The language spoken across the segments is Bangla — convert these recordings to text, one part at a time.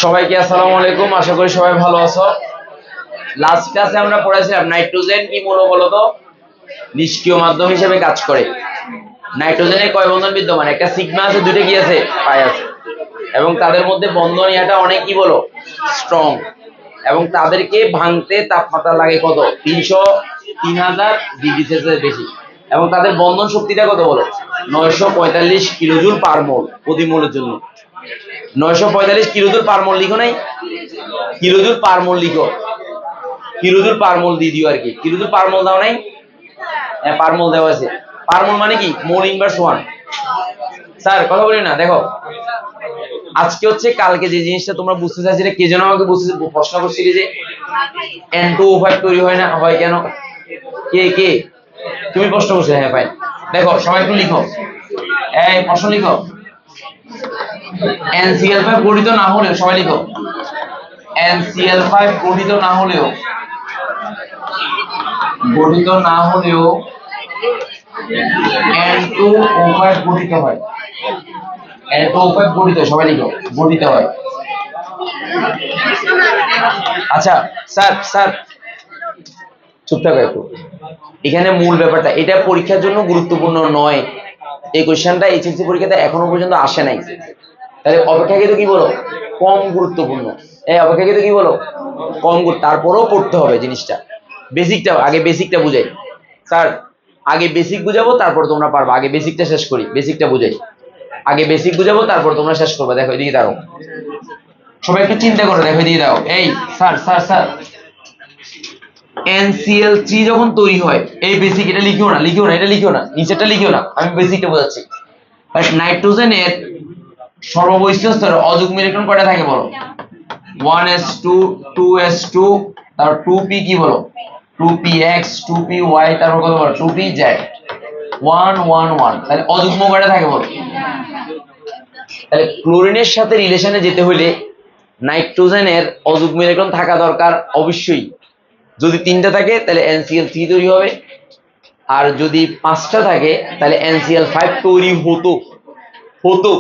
সবাইকে আসসালামু আলাইকুম, আশা করি সবাই ভালো আছো। লাস্ট ক্লাসে আমরা পড়েছিলাম নাইট্রোজেন কি মূল বলতো নিষ্ক্রিয় মাধ্যম হিসেবে কাজ করে। নাইট্রোজেনে কয় বন্ধন বিদ্যমান? একটা সিগমা আছে, দুটো কি আছে? পাই আছে। এবং তাদের মধ্যে বন্ধন ইয়াটা অনেক কি বলো স্ট্রং, এবং তাদেরকে ভাঙতে তাপমাত্রা লাগে কত? 3000 ডিগ্রি সেলসিয়াস বেশি। এবং তাদের বন্ধন শক্তিটা কত বলো? 945 কিলোজুল পার মোল প্রতি মোলের জন্য। 945 কিলোজুল পার মোল লিখো নাই? কিলোজুল পার মোল লিখো, কিলোজুল পার মোল দিয়ে দিও আর কি। কিলোজুল পার মোল দাও নাই? হ্যাঁ, পার মোল দেওয়া আছে। পার মোল মানে কি? Mole inverse 1। স্যার কথা বলি না, দেখো আজকে হচ্ছে কালকে যে জিনিসটা তোমরা বুঝতে চাইছিলে, কে যেন আমাকে প্রশ্ন করছিলে যে N2O5 তৈরি হয় না, হয় কেন? কে কে তুমি প্রশ্ন করছিলে? হ্যাঁ ভাই, দেখো সবাই একটু লিখো, এই প্রশ্ন লিখো। NCl5 গঠিত না হলেও, সবাই লিখো, NCl5 গঠিত না হলেও N2O5 গঠিত হয়। N2O5 গঠিত, সবাই লিখো, গঠিত হয়। আচ্ছা স্যার, স্যার চুপ থাকো একটু। এখানে মূল ব্যাপারটা, এটা পরীক্ষার জন্য গুরুত্বপূর্ণ নয়। এই কোশ্চেনটা এইচএসসি পরীক্ষাতে এখনো পর্যন্ত আসে নাই। তাহলে অপেক্ষাকৃত কি বলো কম গুরুত্বপূর্ণ। এই অপেক্ষাকৃত কি বলো কম গুরুত্ব, তারপরেও পড়তে হবে জিনিসটা। বেসিকটা আগে, বেসিকটা বুঝাই। স্যার আগে বেসিক বুঝাবো, তারপর তোমরা পারবা। আগে বেসিকটা শেষ করি, বেসিকটা বুঝাই। আগে বেসিক বুঝাবো, তারপর তোমরা শেষ করবে। দেখো এদিকে দাঁড়াও, সবাই একটু চিন্তা করো, দেখো এদিকে দাও। এই স্যার স্যার স্যার NCl3 যখন তৈরি হয়, এই বেসিক, এটা লিখিও না, লিখিও না, এটা লিখিও না, নিচেরটা লিখিও না, আমি বেসিকটা বোঝাচ্ছি। নাইট্রোজেনের সর্ববৈশিষ্ট্য স্তরে অযুগ্ম ইলেকট্রন কয়টা থাকে বলো? 1s2, 2s2, তারপর 2p কি বলো? 2px, 2py, তারপর কত বলো? 2pz, 1 1 1। তাহলে অযুগ্ম কয়টা থাকে বলো? তাহলে ক্লোরিনের সাথে রিলেশনে যেতে হলে নাইট্রোজেনের অযুগ্ম ইলেকট্রন থাকা দরকার অবশ্যই। যদি 3টা থাকে তাহলে NCl3 তৈরি হবে, আর যদি 5টা থাকে তাহলে NCl5 তৈরি হতো।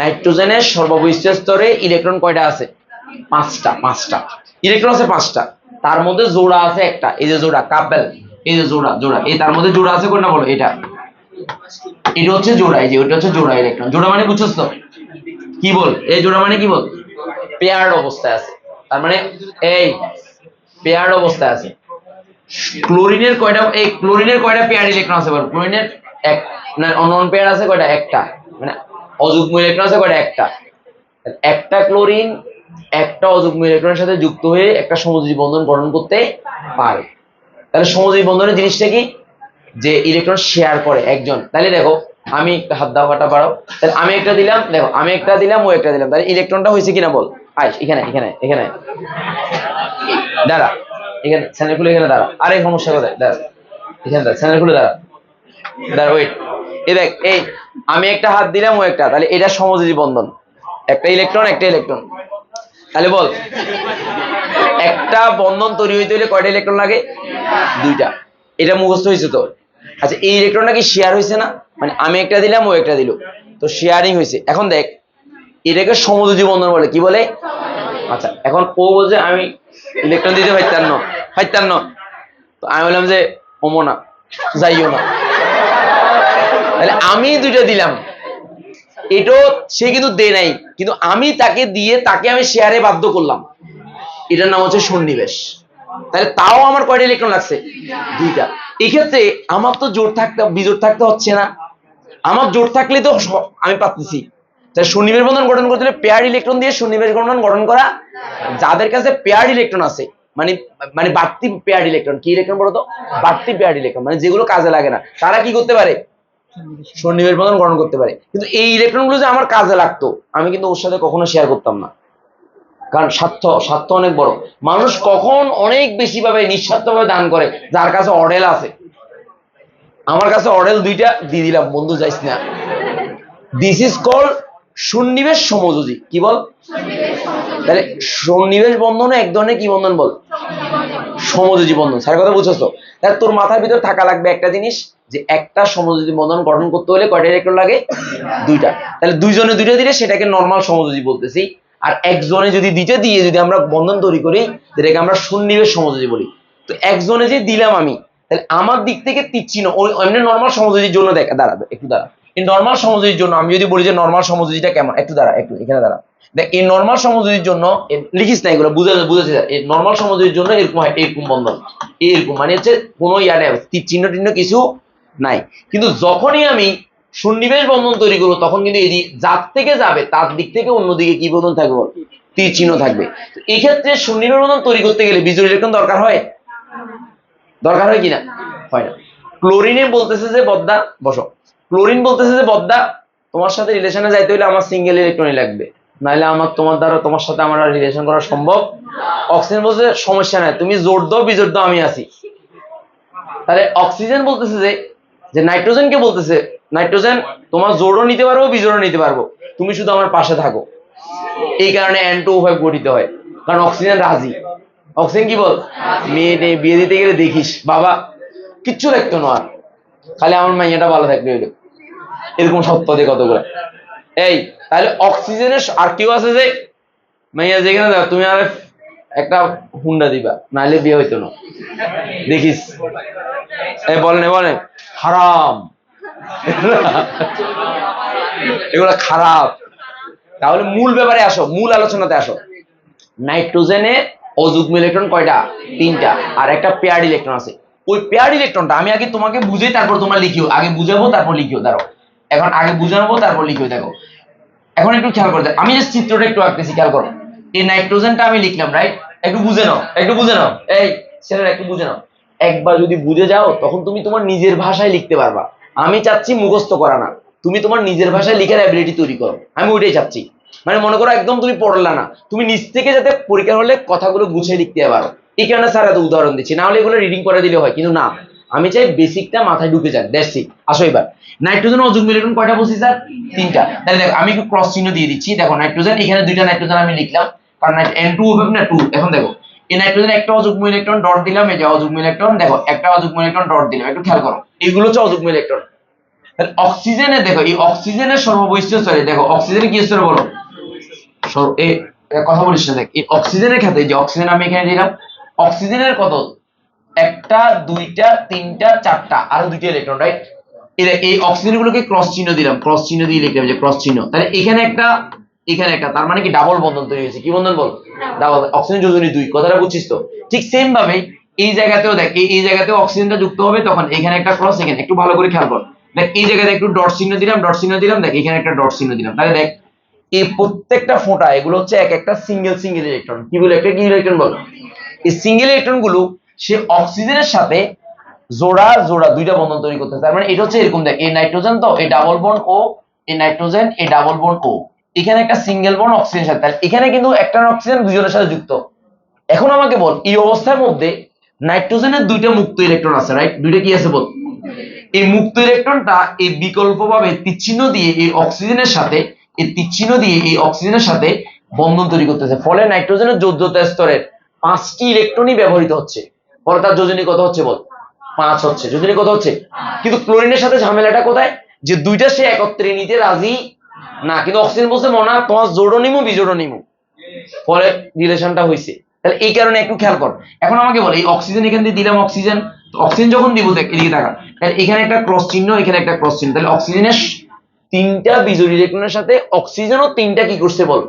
নাইট্রোজেনের সর্ববৈশিষ্ট্য স্তরে ইলেকট্রন কয়টা আছে? 5টা ইলেকট্রন আছে, 5টা। তার মধ্যে জোড়া আছে একটা, এই যে জোড়া কাপল, এই যে জোড়া জোড়া, এই তার মধ্যে জোড়া আছে কোনটা বলো? এটা হচ্ছে জোড়া, এই যে ওটা হচ্ছে জোড়া ইলেকট্রন। জোড়া মানে বুঝছস তো কি বল? এই জোড়া মানে কি বল? পেয়ার্ড অবস্থায় আছে। তার মানে এই পেয়ার্ড অবস্থায় আছে। ক্লোরিনের কয়টা, এই ক্লোরিনের কয়টা পেয়ার ইলেকট্রন আছে বল? ক্লোরিনের এক না, নন পেয়ার আছে কয়টা? একটা। মানে অযুগ্ম ইলেকট্রন আছে কয়টা? একটা। একটা ক্লোরিন একটা অযুগ্ম ইলেকট্রনের সাথে যুক্ত হয়ে একটা সমযোজী বন্ধন গঠন করতে পারে। তাহলে সমযোজী বন্ধনের জিনিসটা কি? যে ইলেকট্রন শেয়ার করে একজন। তাহলে দেখো, আমি হাত দাও, কাটা বাড়াও। তাহলে আমি একটা দিলাম, দেখো আমি একটা দিলাম, ও একটা দিলাম, তাহলে ইলেকট্রনটা হয়েছে কিনা বল? আইস এখানে এখানে এখানে দাঁড়া, এখানে চ্যানেল খুলে এখানে দাঁড়া। আরে সমস্যা কোথায়? দাঁড়া এখানে দাঁড়া, চ্যানেল খুলে দাঁড়া, দাঁড়া ওয়েট। এই দেখ, এই আমি একটা হাত দিলাম, ও একটা, তাহলে এটা সমযোজী বন্ধন, একটা ইলেকট্রন একটা ইলেকট্রন। তাহলে বল একটা বন্ধন তৈরি হইতে হলে কয়টা ইলেকট্রন লাগে? 2টা। এটা মুখস্থ হয়েছে তো? আচ্ছা, এই ইলেকট্রনটা কি শেয়ার হয়েছে না? মানে আমি একটা দিলাম, ও একটা দিল, তো শেয়ারিং হয়েছে। এখন দেখ, এটাকে সমযোজী বন্ধন বলে। কি বলে? আচ্ছা, এখন ও বলছে আমি ইলেকট্রন দিতে পারতাম না, তো আমি বললাম যে ওমো না, যাইও না। তাহলে আমি 2টা দিলাম, এটাও সে কিন্তু দেয় নাই, কিন্তু আমি তাকে দিয়ে তাকে আমি শেয়ারে বাধ্য করলাম। এটার নাম হচ্ছে সন্নিবেশ। তাহলে তাও আমার কয়টা ইলেকট্রন লাগছে? 2টা। এই ক্ষেত্রে আমার তো জোর থাকতে, বিজোড় থাকতে হচ্ছে না। আমার জোর থাকলে তো আমি পাচ্ছি। তাহলে সন্নিবেশ বন্ধন গঠন করতে হলে পেয়ার ইলেকট্রন দিয়ে সন্নিবেশ বন্ধন গঠন করা। যাদের কাছে পেয়ার ইলেকট্রন আছে, মানে মানে বাড়তি পেয়ার ইলেকট্রন, কি ইলেকট্রন বলতো? বাড়তি পেয়ার ইলেকট্রন, মানে যেগুলো কাজে লাগে না, তারা কি করতে পারে? সন্নিবেশ বন্ধন গঠন করতে পারে। কিন্তু এই ইলেকট্রনগুলো যে আমার কাজে লাগতো, আমি কিন্তু ওর সাথে কখনো শেয়ার করতাম না, কারণ স্বার্থ অনেক বড়। মানুষ কখন অনেক বেশি ভাবে নিঃস্বার্থভাবে দান করে, যার কাছে অডেল আছে। আমার কাছে অডেল 2টা দিয়ে দিলাম, বন্ধু যাইস না। দিস ইজ কল সন্নিবেশ সমযোজী। কি বল? তাহলে সন্নিবেশ বন্ধনে এক ধরনের কি বন্ধন বল? সমযোজী বন্ধন। স্যার কথা বুঝছো? তাহলে তোর মাথার ভিতর থাকা লাগবে একটা জিনিস, যে একটা সমযোজী বন্ধন গঠন করতে হলে কয়টা ইলেকট্রন লাগে? দুইটা। তাহলে দুইজনে দুইটা দিলে সেটাকে নরমাল সমযোজী বলতেছি, আর একজনে যদি দুইটা দিয়ে যদি আমরা বন্ধন তৈরি করি যেটাকে আমরা সন্নিবেশ সমযোজী বলি। তো একজনে যে দিলাম আমি, তাহলে আমার দিক থেকে তীর চিহ্ন ওই এমনি নরমাল সমযোজীর জন্য দেখ, দাঁড়া একটু দাঁড়া, এই নরমাল সমযোজীর জন্য আমি যদি বলি যে নরমাল সমযোজীটা কেমন, একটু দাঁড়া, একটু এখানে দাঁড়া, দেখ এই নরমাল সমযোজীর জন্য লিখিস না এগুলো, বুঝেছি। এই নরমাল সমযোজীর জন্য এরকম হয়, এরকম বন্ধন, এরকম মানে হচ্ছে কোনো ইয়ারে তীর চিহ্ন টিহ্ন কিছু নাই। কিন্তু যখনই আমি সন্নিবেশ বন্ধন তৈরি করবো তখন কিন্তু এই যার থেকে যাবে তার দিক থেকে অন্যদিকে কি বন্ধন থাকবে? তীর চিহ্ন থাকবে। এই ক্ষেত্রে সন্নিবেশ বন্ধন তৈরি করতে গেলে বিজোড় ইলেকট্রন দরকার হয়? দরকার হয় কিনা? হয় না। ক্লোরিনে বলতেছে যে বদ্দা, বসো, ক্লোরিন বলতেছে যে বদ্দা তোমার সাথে রিলেশনে যাইতে হলে আমার সিঙ্গেল ইলেকট্রনই লাগবে, নাহলে আমার তোমার দ্বারা তোমার সাথে আমার রিলেশন করা সম্ভব। অক্সিজেন বলছে সমস্যা নাই, তুমি জোর দাও বিজোড় দাও আমি আছি। তাহলে অক্সিজেন বলতেছে যে নাইট্রোজেনকে বলতেছে নাইট্রোজেন তোমার জোরও নিতে পারবো বিজোড়ও নিতে পারবো, তুমি শুধু আমার পাশে থাকো। এই কারণে N2O5 গঠিত হয়, কারণ অক্সিজেন রাজি। অক্সিজেন কি বল, মেয়ে বিয়ে দিতে গেলে দেখিস বাবা কিচ্ছু দেখতো না, আর খালি আমার মাইয়াটা ভালো থাকবে হইলো, এরকম সত্য দিয়ে কতগুলো। এই তাহলে অক্সিজেনের আর কেউ আছে যে মাইয়া যেখানে যাও তুমি আর একটা হুন্ডা দিবা, নাহলে বিয়ে হইতো না, দেখিস। এই বলেন হারাম, এগুলা খারাপ। তাহলে মূল ব্যাপারে আসো, মূল আলোচনাতে আসো। নাইট্রোজেনে অযুগ্ম ইলেকট্রন কয়টা? 3টা, আর একটা পেয়ার্ড ইলেকট্রন আছে। ওই পেয়ার্ড ইলেকট্রনটা আমি আগে তোমাকে বুঝাই তারপর তোমরা লিখিও, আগে বুঝাবো তারপর লিখিও। দাঁড়াও, এখন আগে বুঝাবো তারপর লিখিও। দেখো এখন একটু খেয়াল করে, আমি যে চিত্রটা একটু আঁকতেছি খেয়াল করো। এই নাইট্রোজেনটা আমি লিখলাম, রাইট? একটু বুঝে নাও, এই ছেলেরা একটু বুঝে নাও। একবার যদি বুঝে যাও তখন তুমি তোমার নিজের ভাষায় লিখতে পারবা। আমি চাচ্ছি মুখস্থ করা না, তুমি তোমার নিজের ভাষায় লিখার অ্যাবিলিটি তৈরি করো, আমি ওইটাই চাচ্ছি। মানে মনে করো একদম তুমি পড়লা না, তুমি নিজ থেকে যাতে পরীক্ষা হলে কথাগুলো গুছিয়ে লিখতে পারো। এই কারণে স্যার এত উদাহরণ দিচ্ছি, না হলে এগুলো রিডিং করে দিলে হয়, কিন্তু না, আমি চাই বেসিকটা মাথায় ঢুকে যাক। That's it. আসো এবার নাইট্রোজেন অযুগ্ম ইলেকট্রন কয়টা বলছি স্যার? 3টা। তাহলে দেখো আমি একটু ক্রস চিহ্ন দিয়ে দিচ্ছি। দেখো নাইট্রোজেন, এখানে 2টা নাইট্রোজেন আমি লিখলাম, কারণ N2O5 না 2। এখন দেখো এই নাইট্রোজেন একটা অযুগ্ম ইলেকট্রন ডট দিলাম, এই যে অযুগ্ম ইলেকট্রন, দেখো একটা অযুগ্ম ইলেকট্রন ডট দিলাম, একটু খেয়াল করো এইগুলো হচ্ছে অযুগ্ম ইলেকট্রন। তাহলে অক্সিজেনে দেখো, এই অক্সিজেনের সর্ববৈশিষ্ট্য স্তরে দেখো, অক্সিজেনে কি স্তরে বলো? এই কথা বলিস না, দেখ এই অক্সিজেনের ক্ষেত্রে যে অক্সিজেন আমি এখানে দিলাম, অক্সিজেনের কত? একটা, দুইটা, তিনটা, চারটা, আরো 2টা ইলেকট্রন, রাইট? এই অক্সিজেন গুলোকে ক্রস চিহ্ন দিলাম, ক্রস চিহ্ন দিয়ে লিখলাম যে ক্রস চিহ্ন। তাহলে এখানে একটা, এখানে একটা, তার মানে কি ডাবল বন্ধন তৈরি হয়েছে। কি বন্ধন বল? ডাবল। অক্সিজেন যোজনী 2, কথাটা বুঝছিস তো? ঠিক সেম ভাবে এই জায়গাতেও দেখ, এই জায়গাতেও অক্সিজেনটা যুক্ত হবে, তখন এখানে একটা ক্রস, এখানে একটু ভালো করে খেয়াল কর। দেখ এই জায়গাতে একটু ডট চিহ্ন দিলাম, দেখ এখানে একটা ডট চিহ্ন দিলাম। তাহলে দেখ এই প্রত্যেকটা ফোঁটা এগুলো হচ্ছে এক একটা সিঙ্গেল ইলেকট্রন। কি বলে? একটা কি ইলেকট্রন বল? এই সিঙ্গেল ইলেকট্রন গুলো সে অক্সিজেনের সাথে জোড়া 2টা বন্ধন তৈরি করতে। তার মানে এটা হচ্ছে এরকম, দেখ এই নাইট্রোজেন তো এই ডাবল বন্ড ও, এই নাইট্রোজেন এই ডাবল বন্ড ও, এখানে একটা সিঙ্গেল বন্ড অক্সিজেনের সাথে, তাহলে এখানে কিন্তু একটা অক্সিজেন দুজনের সাথে যুক্ত। এখন আমাকে বল এই অবস্থার মধ্যে নাইট্রোজেনের 2টা মুক্ত ইলেকট্রন আছে, রাইট? 2টা কি আছে বল? এই মুক্ত ইলেকট্রনটা এই বিকল্পভাবে তীরচিহ্ন দিয়ে এই অক্সিজেনের সাথে, এই তীরচিহ্ন দিয়ে এই অক্সিজেনের সাথে বন্ধন তৈরি করতেছে। ফলে নাইট্রোজেনের যোজ্যতা স্তরের 5টি ইলেকট্রনই ব্যবহৃত হচ্ছে। ফলে তার যোজনী কত হচ্ছে বল? 5 হচ্ছে। যোজনী কত হচ্ছে? কিন্তু ক্লোরিনের সাথে ঝামেলাটা কোথায়? যে 2টা সে একত্রে নিতে রাজি না, কিন্তু অক্সিজেন বলছে মনা তোমার জোড়ও নিমু বিজোড়ও নিমু, ফলে রিলেশনটা হয়েছে। তাহলে এই কারণে একটু খেয়াল কর। এখন আমাকে বল এই অক্সিজেন এখান দিয়ে দিলাম, অক্সিজেন যখন দিব দেখ এদিকে তাকা, তাহলে এখানে একটা ক্রস চিহ্ন, এখানে একটা ক্রস চিহ্ন, তাহলে অক্সিজেনের 3টা বিজোড় ইলেকট্রনের সাথে অক্সিজেনও 3টা কি করছে বল?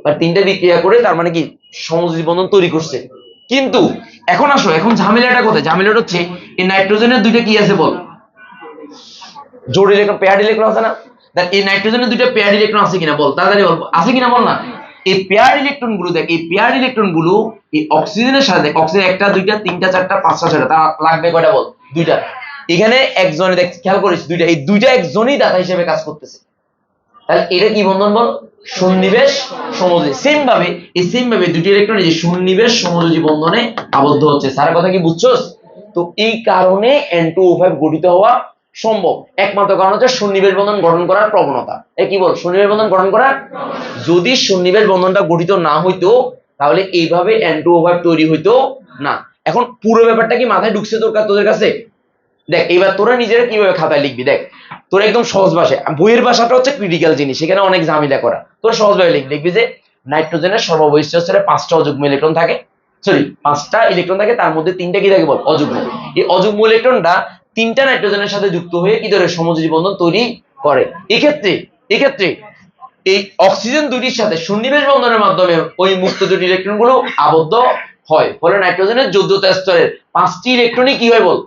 আর 3টা বিক্রিয়া করে তার মানে কি সমযোজী বন্ধন তৈরি করছে। কিন্তু এখন আসো, এখন ঝামেলাটা কোথায়? ঝামেলাটা হচ্ছে এই নাইট্রোজেনের 2টা কি আছে বল? জোড় ইলেকট্রন, পেয়ার্ড ইলেকট্রন আছে না? দেখ এই নাইট্রোজেনের 2টা পেয়ার্ড ইলেকট্রন আছে কিনা বল, তাড়াতাড়ি বল, আছে কিনা বল না। এই পেয়ার্ড ইলেকট্রন গুলো দেখ, এই পেয়ার্ড ইলেকট্রন গুলো এই অক্সিজেনের সাথে, দেখ অক্সিজেন 1টা 2টা 3টা 4টা 5টা 6টা, তা লাগবে কয়টা বল? 2টা। এখানে একজনে দেখ খেয়াল করিস 2টা, এই 2টা একজনই দাতা হিসেবে কাজ করতেছে। তাহলে এটা কি বন্ধন বল? সন্নিবেশ সমযোজী। সেম ভাবে 2টি ইলেকট্রন এই যে সন্নিবেশ সমযোজী বন্ধনে আবদ্ধ হচ্ছে। স্যারের কথা কি বুঝছস? তো এই কারণে N2O5 গঠিত হওয়া সম্ভব। একমাত্র কারণ হচ্ছে সন্নিবেশ বন্ধন গঠন করার প্রবণতা। কি বল? সন্নিবেশ বন্ধন গঠন করার, যদি সন্নিবেশ বন্ধনটা গঠিত না হইতো তাহলে এইভাবে N2O5 তৈরি হইতো না। এখন পুরো ব্যাপারটা কি মাথায় ঢুকছে তোদের কাছে? দেখ এবার তোরা নিজেরা কিভাবে খাতায় লিখবি, দেখ তোরা একদম সহজ ভাষায়, বইয়ের ভাষাটা হচ্ছে ক্রিটিক্যাল জিনিস, সেখানে অনেক ঝামেলা করা, তোরা সহজভাবে লিখবি যে নাইট্রোজেনের সর্ববহিষ্ঠ স্তরে 5টা অযুগ্ম ইলেকট্রন থাকে, সরি 5টা ইলেকট্রন থাকে, তার মধ্যে 3টা কি থাকে বল, অযুগ্ম। এই অযুগ্ম ইলেকট্রনটা 3টা নাইট্রোজেনের সাথে যুক্ত হয়ে কি ধরে সমযোজী বন্ধন তৈরি করে। এক্ষেত্রে এই অক্সিজেন দুটির সাথে সন্নিবেশ বন্ধনের মাধ্যমে ওই মুক্ত দুটি ইলেকট্রন গুলো আবদ্ধ হয়, ফলে নাইট্রোজেনের যোজ্যতা স্তরের 5টি ইলেকট্রনই কি হয় বল,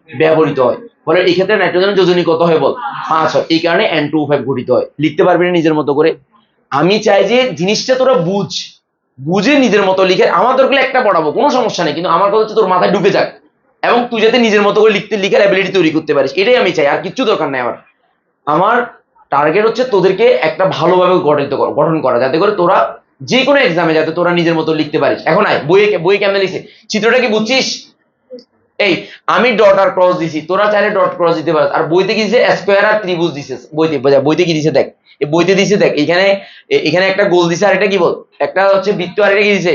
ব্যবহৃত হয়। ফলে এই ক্ষেত্রে নাইট্রোজেনের যোজনী কত হয় বল, 5 হয়। এই কারণে N2O5 গঠিত হয়। লিখতে পারবি না নিজের মতো করে? আমি চাই যে জিনিসটা তোরা বুঝে নিজের মতো লিখে, আমার দরকার একটা পড়াবো, কোনো সমস্যা নেই, কিন্তু আমার কথা হচ্ছে তোর মাথায় ঢুকে যাক এবং তুই যাতে নিজের মতো করে লিখার অ্যাবিলিটি তৈরি করতে পারিস, এটাই আমি চাই, আর কিচ্ছু দরকার নেই আমার টার্গেট হচ্ছে তোদেরকে একটা ভালোভাবে গঠন করা, যাতে করে তোরা যে কোনো এক্সামে যাতে তোরা নিজের মতো লিখতে পারিস। এখন আয় বইয়ে কেমনে লিখছে, চিত্রটা কি বুঝছিস? এই আমি ডট আর ক্রস দিছি, তোরা চাইলে ডট ক্রস দিতে পারিস। আর বইতে কি দিছে, স্কোয়ার আর ত্রিভুজ দিছে। বইতে কি দিছে দেখ, এই বইতে দিছে দেখ, এখানে একটা গোল দিছে, আর এটা কি বল, একটা হচ্ছে বৃত্ত, আর এটা কি দিছে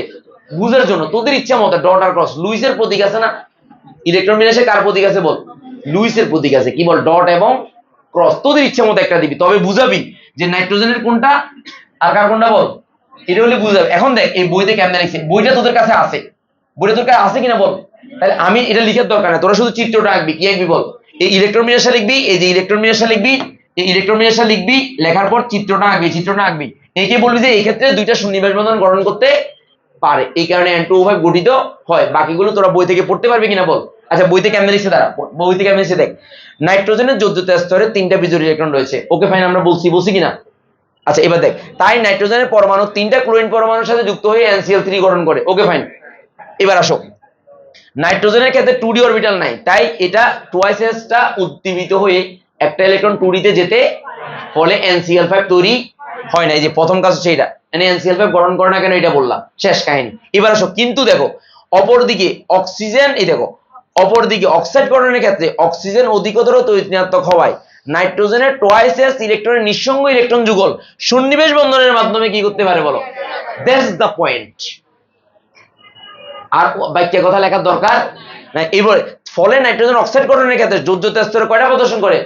বুঝার জন্য তোদের ইচ্ছা মতো ডট আর ক্রস। লুইসের প্রতীক আছে না, ইলেকট্রন বিন্যাসে কার প্রতীক আছে বল, লুইসের প্রতীক আছে, কি বল, ডট এবং ক্রস। তোদের ইচ্ছা মতো একটা দিবি, তবে বুঝাবি যে নাইট্রোজেনের কোনটা আর কার কোনটা বল, এটা হলে বুঝাবি। এখন দেখ এই বইতে কেমন লিখছে, বইটা তোদের কাছে আছে, বইটা তোর কাছে আছে কিনা বল। তাহলে আমি এটা লিখার দরকার নাই, তোরা শুধু চিত্রটা আঁকবি। কি আঁকবি বল, এই ইলেকট্রন বিন্যাসটা লিখবি, এই যে ইলেকট্রন বিন্যাসটা লিখবি, এই ইলেকট্রন বিন্যাসটা লিখবি, লেখার পর চিত্রটা আঁকবি। একে বলবি যে এই ক্ষেত্রে দুইটা সন্নিবেশ বন্ধন গঠন করতে পারে, এই কারণে N2O5 গঠিত হয়। বাকিগুলো তোরা বই থেকে পড়তে পারবি কিনা বল। আচ্ছা বইতে কেমন লিখছে, তারা বইতে কেমন লিখছে দেখ, নাইট্রোজেনের যোজ্যতা স্তরে 3টা বিজোড় ইলেকট্রন রয়েছে। ওকে ফাইন, আমরা বলছি কিনা? আচ্ছা এবার দেখ, তাই নাইট্রোজেনের পরমাণু 3টা ক্লোরিন পরমাণুর সাথে যুক্ত হয়ে NCl3 গঠন করে। ওকে ফাইন, এবার আসো, নাইট্রোজেনের ক্ষেত্রে 2d অরবিটাল নাই, তাই এটা টুয়াইস টা উদ্দীপিত হয়ে একটা ইলেকট্রন 2d তে যেতে, ফলে NCl5 তৈরি হয় না। এই যে প্রথম কাজ হচ্ছে এটা, NCl5 গঠন করে না কেন এটা বললাম, শেষ কাহিনী। এবার আসো, কিন্তু দেখো অপরদিকে অক্সিজেন, এই দেখো অপরদিকে অক্সাইড গঠনের ক্ষেত্রে অক্সিজেন অধিকতর তড়িৎ হওয়ায় নাইট্রোজেনের টুয়াইস ইলেকট্রনের নিঃসঙ্গ ইলেকট্রন যুগল সন্নিবেশ বন্ধনের মাধ্যমে কি করতে পারে বলো, দ্যাটস দ্য পয়েন্ট। আর বাক্যে কথা লেখার দরকার না। এবার ফলে নাইট্রোজেন অক্সাইড গঠনের ক্ষেত্রে যোজ্যতা স্তরে কয়টা প্রদর্শন করে,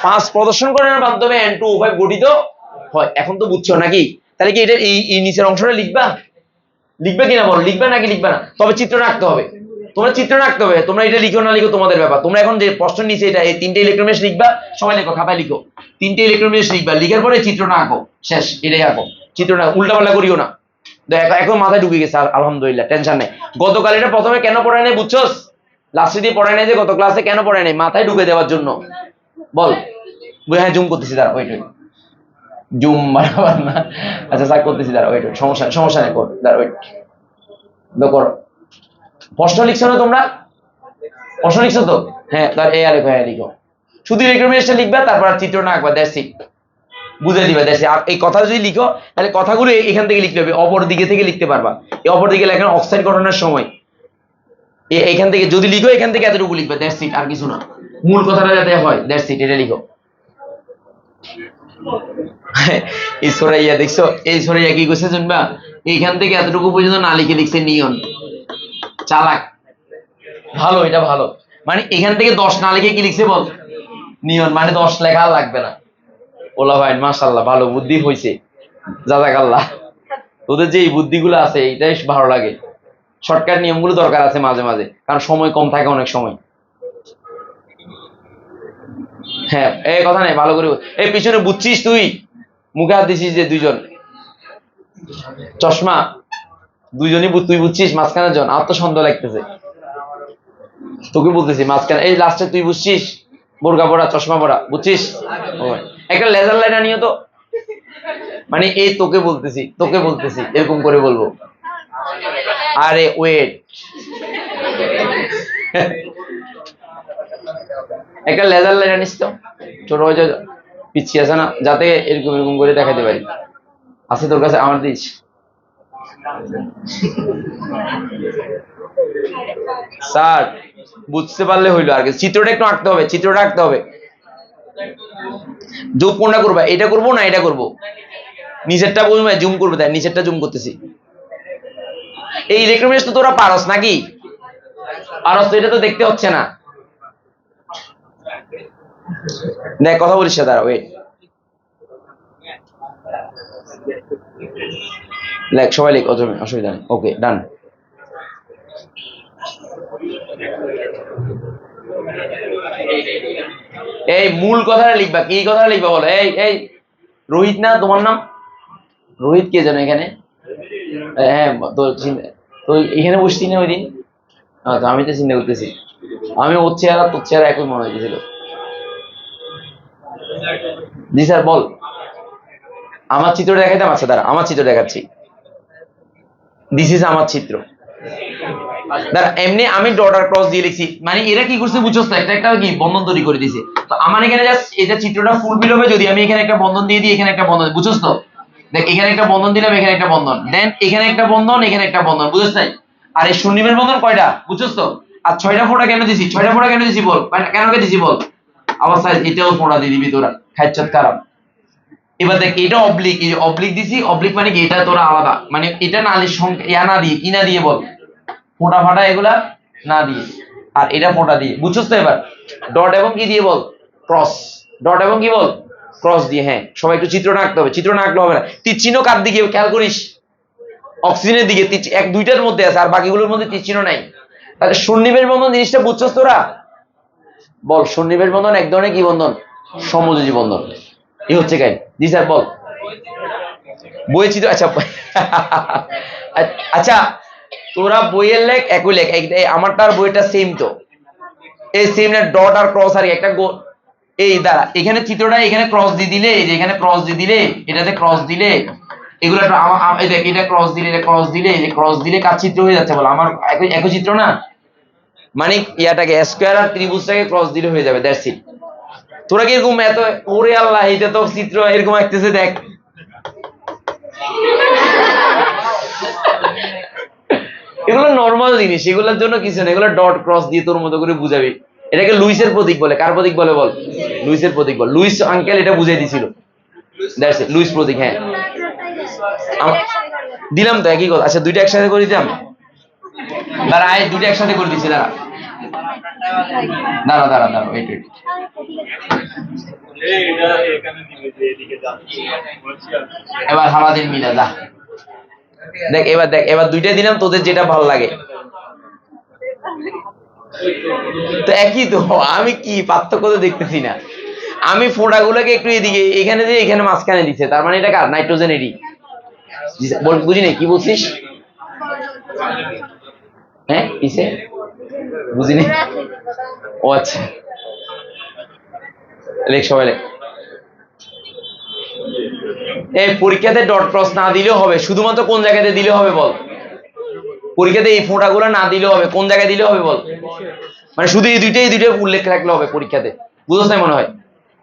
5 প্রদর্শন করার মাধ্যমে N2O5 গঠিত হয়। এখন তো বুঝছো নাকি? তাহলে কি এটা এই নিচের অংশটা লিখবে কিনা বলো, লিখবে নাকি লিখবে না? তবে চিত্রটা আঁকতে হবে, তোমরা এটা লিখো না লিখো তোমাদের ব্যাপার। তোমরা এখন যে প্রশ্ন নিচে এটা, এই 3টে ইলেকট্রন বিন্যাস লিখবা, সবাই লিখো, খাতায় লিখো 3টে ইলেকট্রন বিন্যাস লিখবা, লিখার পরে চিত্রটা আঁকো, শেষ, এটাই আঁকো। চিত্রটা উল্টা পাল্টা করিও না। এখন মাথায় ঢুকে গেছে, আলহামদুলিল্লাহ, টেনশন নেই। গতকাল এটা প্রথমে কেন পড়ায় নাই বুঝছস, লাস্টে দিয়ে পড়ায় নাই যে গত ক্লাসে কেন পড়ায় নাই, মাথায় ঢুকে দেওয়ার জন্য। বল, হ্যাঁ জুম করতেছি, দাঁড়া ওয়েট, জুম বাড়াবার না, আচ্ছা স্যার করতেছি, দাঁড়া ওয়েট, সমস্যা নেই, কর, দাঁড়া ওয়েট, কর। প্রশ্ন লিখছো না তোমরা, প্রশ্ন লিখছো তো? হ্যাঁ, তার এ আর লিখো, শুধু ইলেকট্রন বিন্যাসটা লিখবা, তারপর চিত্রটা আঁকবা, দ্যাটস ইট, বুঝে দিবে। দেশে আর এই কথা যদি লিখো, তাহলে কথাগুলো এখান থেকে লিখতে হবে, অপর দিকে থেকে লিখতে পারবা। এই অপর দিকে লেখার অক্সাইড গঠনের সময় এখান থেকে যদি লিখো, এখান থেকে এতটুকু লিখবে, দ্যাটস ইট, আর কিছু না। মূল কথাটা যাতে হয়, দ্যাটস ইট, এটা লিখো। এই সরাইয়া দেখছো, এই সরাইয়া কি কইছে শুনবা, এইখান থেকে এতটুকু পর্যন্ত না লিখে লিখছে নিয়ন, চালাক, ভালো, এটা ভালো। মানে এখান থেকে 10 না লিখে কি লিখছে বল, নিয়ন, মানে 10 লেখা লাগবে না। ওলা ভাই মাশাআল্লাহ, ভালো বুদ্ধি হয়েছে, জাযাকাল্লাহ। তোদের যে এই বুদ্ধিগুলো আছে, এটাই ভালো লাগে। শর্টকাট নিয়মগুলো দরকার আছে মাঝে মাঝে, কারণ সময় কম থাকে অনেক সময়। হ্যাঁ, এই কথা নেই, ভালো করে। এই পিছনে বুঝছিস তুই, মুখে হাত দিছিস যে দুইজন চশমা, দুইজনই তুই বুঝছিস, মাঝখানের জন আমার তো সন্দেহ লাগতেছে, তোকে বলতেছি মাঝখানে, এই লাস্টে তুই বুঝছিস, বোরকা পরা, চশমা পরা, বুঝছিস? একটা লেজার লাইট আনিও তো, মানে এই তোকে বলতেছি এরকম করে বলবো। আরে ওয়েট, একটা লেজার লাইট আনিস তো, ছোট হয়েছে, পিছিয়ে আছে না, যাতে এরকম করে দেখাতে পারি। আছে তোর কাছে? আমার দিস। স্যার বুঝতে পারলে হইলো, আর কি চিত্রটা একটু আঁকতে হবে, যোগ কোনটা করবা, এটা করবো না এটা করবো, নিচেরটা বুঝবে, জুম করবে, তাই নিচেরটা জুম করতেছি। এই ইলেকট্রন বিন্যাস তো তোরা পারস নাকি? পারস তো, এটা তো দেখতে হচ্ছে না। দেখ কথা বলিস না, দাঁড়া ওয়েট। লেখ সবাই লেখ, অসুবিধা নেই। ওকে ডান। এই মূল কথাটা লিখবা, কি কথাটা লিখবা বলো। এই এই রোহিত না তোমার নাম? রোহিত কে যেন এখানে? হ্যাঁ তো তো এখানে বসছি না ওই দিন? আচ্ছা আমি তো চিন্তা করতেছি, আমি ওর চেহারা তোর চেহারা একই মনে হয়েছিল। জি স্যার বল। আমার চিত্র দেখাইতাম, আচ্ছা দাঁড়া আমার চিত্র দেখাচ্ছি। দিস ইজ আমার চিত্র। দাঁড়া এমনি আমি ডট আর ক্রস দিয়ে লিখছি, মানে এরা কি করছে বুঝছস তো, একটা একটা কি বন্ধন তৈরি করে দিছে। তো আমার এখানে জাস্ট এটা চিত্রটা ফুলফিল হবে যদি আমি এখানে একটা বন্ধন দিয়ে দিই, এখানে একটা বন্ধন, বুঝছস তো? দেখ এখানে একটা বন্ধন দিলাম, এখানে একটা বন্ধন, দেন এখানে একটা বন্ধন, এখানে একটা বন্ধন, বুঝছস তাই? আর এই শূন্যের বন্ধন কয়টা বুঝছস তো? আর 6টা ফোঁটা কেন দিছি, 6টা ফোঁটা কেন দিছি বল, কেন কে দিছি বল? আবার সাইজ এটাও ফোঁটা দিয়ে দিবি তোরা, খাইচ্ছত খারাপ। এবার দেখ এটা অবলিক, এই যে অবলিক দিছি, অবলিক মানে কি এটা তোরা আলাদা, মানে এটা না সংখ্যা ইয়া না দিয়ে, কি না দিয়ে বল, ফোঁটা ফাটা এগুলা না দিয়ে, আর এটা ফোঁটা দিয়ে, বুঝছস তো? এবার ডট এবং কি দিয়ে বল, ক্রস। ডট এবং কি বল, ক্রস দিয়ে। হ্যাঁ সবাই একটু চিত্র আঁকতে হবে, চিত্র না আঁকলে হবে না। তীর চিহ্ন কার দিকে খেয়াল করিস? অক্সিজেনের দিকে, এক দুইটার মধ্যে আছে, আর বাকিগুলোর মধ্যে তীর চিহ্ন নাই। তাহলে সন্নিবেশ বন্ধন জিনিসটা বুঝছস তোরা? বল সন্নিবেশ বন্ধন এক ধরনের কি বন্ধন? সমযোজী বন্ধন। এই হচ্ছে কাই। জি স্যার বল। বইয়ের চিত্র, আচ্ছা আচ্ছা তোরা বইয়ের লেখ একই লেখ, আমারটার বইটা সেম তো, এই সেম না, ডট আর ক্রস আর একটা এই দাঁড়া এখানে চিত্রটা এখানে ক্রস দিয়ে দিলে, এই যে এখানে ক্রস দিয়ে দিলে, এটাতে ক্রস দিলে, এগুলো এই দেখ এটা ক্রস দিলে, এটা ক্রস দিলে, এই যে ক্রস দিলে কার চিত্র হয়ে যাচ্ছে বল? আমার একই চিত্র না? মানে ইয়াটাকে স্কোয়ার আর ত্রিভুজটাকে ক্রস দিলে হয়ে যাবে, দ্যাটস ইট। তোরা কি এরকম এত, ওরে আল্লাহ এটা তো চিত্র এরকম আঁকতেছে দেখ। এগুলো নর্মাল জিনিস, এগুলোর জন্য কিছু না, এগুলো ডট ক্রস দিয়ে তোর মতো করে বুঝাবি। এটাকে লুইসের প্রতীক বলে। কার প্রতীক বলে বল? লুইসের প্রতীক বল। লুইস আঙ্কেল এটা বুঝিয়ে দিছিল, দ্যাটস ইট, লুইস প্রতীক। হ্যাঁ দিলাম তো একই কথা। আচ্ছা দুইটা একসাথে করে দিতাম, দাঁড়া আয় দুইটা একসাথে করে দিচ্ছি, দাঁড়া দাঁড়া দাঁড়া দাঁড়া ওয়েট ওয়েট। এবার হামাদিন মিলা যা দেখ, এবার দেখ, এবার দুইটা দিলাম, তোদের যেটা ভালো লাগে। তো একই তো, আমি কি পার্থক্য তো দেখতেছি না। আমি ফোঁটাগুলোকে একটু এদিকে, এখানে দিয়ে এখানে মাঝখানে দিচ্ছে, তার মানে এটা কার? নাইট্রোজেন এরই। বুঝিনি কি বলছিস? হ্যাঁ কিসে বুঝিনি? ও আচ্ছা লেখ সবাই লেখ। এই পরীক্ষাতে ডট ক্রস না দিলেও হবে, শুধুমাত্র কোন জায়গাতে দিলে হবে বল? পরীক্ষাতে এই ফোঁটাগুলো না দিলেও হবে, কোন জায়গায় দিলে হবে বল? মানে শুধু এই দুইটাই উল্লেখ রাখলে হবে পরীক্ষাতে, বুঝছ না মনে হয়?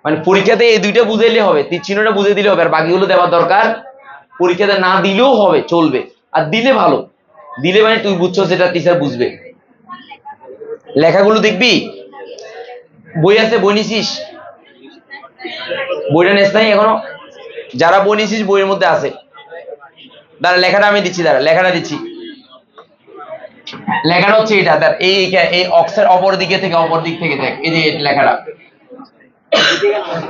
মানে পরীক্ষাতে এই দুইটা বুঝাইলে হবে, তীর চিহ্নটা বুঝে দিলে হবে, আর বাকিগুলো দেওয়ার দরকার। পরীক্ষাতে না দিলেও হবে, চলবে, আর দিলে ভালো। দিলে মানে তুই বুঝছো সেটা টিচার বুঝবে। লেখাগুলো দেখবি, বই আছে, বই নিছিস? বইটা নেস নাই এখনো? যারা বই নিছিস বইয়ের মধ্যে আছে। দাঁড়া লেখাটা আমি দিচ্ছি, দাঁড়া লেখাটা দিচ্ছি। লেখাটা হচ্ছে এটা, এই অক্সের অপর দিক থেকে দেখ, এই যে লেখাটা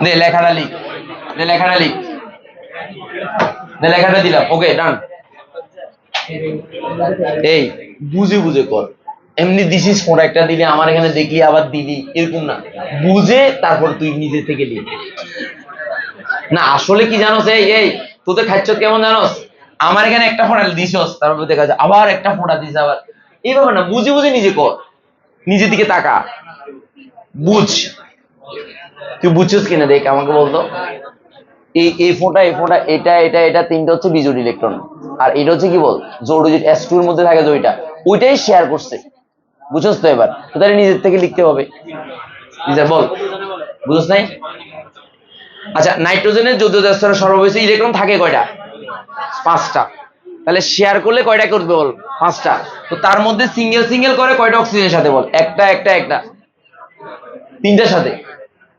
দে, লেখাটা লিখ, দে লেখাটা লিখ, দে লেখাটা দিলাম। ওকে ডান। এই বুঝে বুঝে কর, এমনি দিছিস ফোঁটা একটা দিলে আমার এখানে দেখলি আবার দিলি এরকম না, বুঝে তারপর তুই নিজে থেকে লিখ। না আসলে কি জানোস, এই এই তোদের খাচ্ছ কেমন জানোস? আমার এখানে একটা ফোঁটা দিছস, তারপর দেখা যায় আবার একটা ফোঁটা দিস, আবার এইভাবে না, বুঝে বুঝে নিজে কর, নিজের দিকে তাকা, বুঝ। তুই বুঝছিস কিনা দেখ আমাকে বলতো। এই ফোঁটা এটা এটা এটা তিনটা হচ্ছে বিজোড় ইলেকট্রন, আর এটা হচ্ছে কি বল, জোড় S2 এর মধ্যে থাকে যেটা, ওইটাই শেয়ার করছে, বুঝছস তো? এবার তো তাহলে নিজের থেকে লিখতে হবে। বল বুঝছ নাই? আচ্ছা নাইট্রোজেনের যৌগীয় স্তরে সর্ববেশি ইলেকট্রন থাকে কয়টা? 5টা। তাহলে শেয়ার করলে কয়টা করবে বল? 5টা। তো তার মধ্যে সিঙ্গেল সিঙ্গেল করে কয়টা অক্সিজেনের সাথে বল? একটা একটা একটা, 3টার সাথে।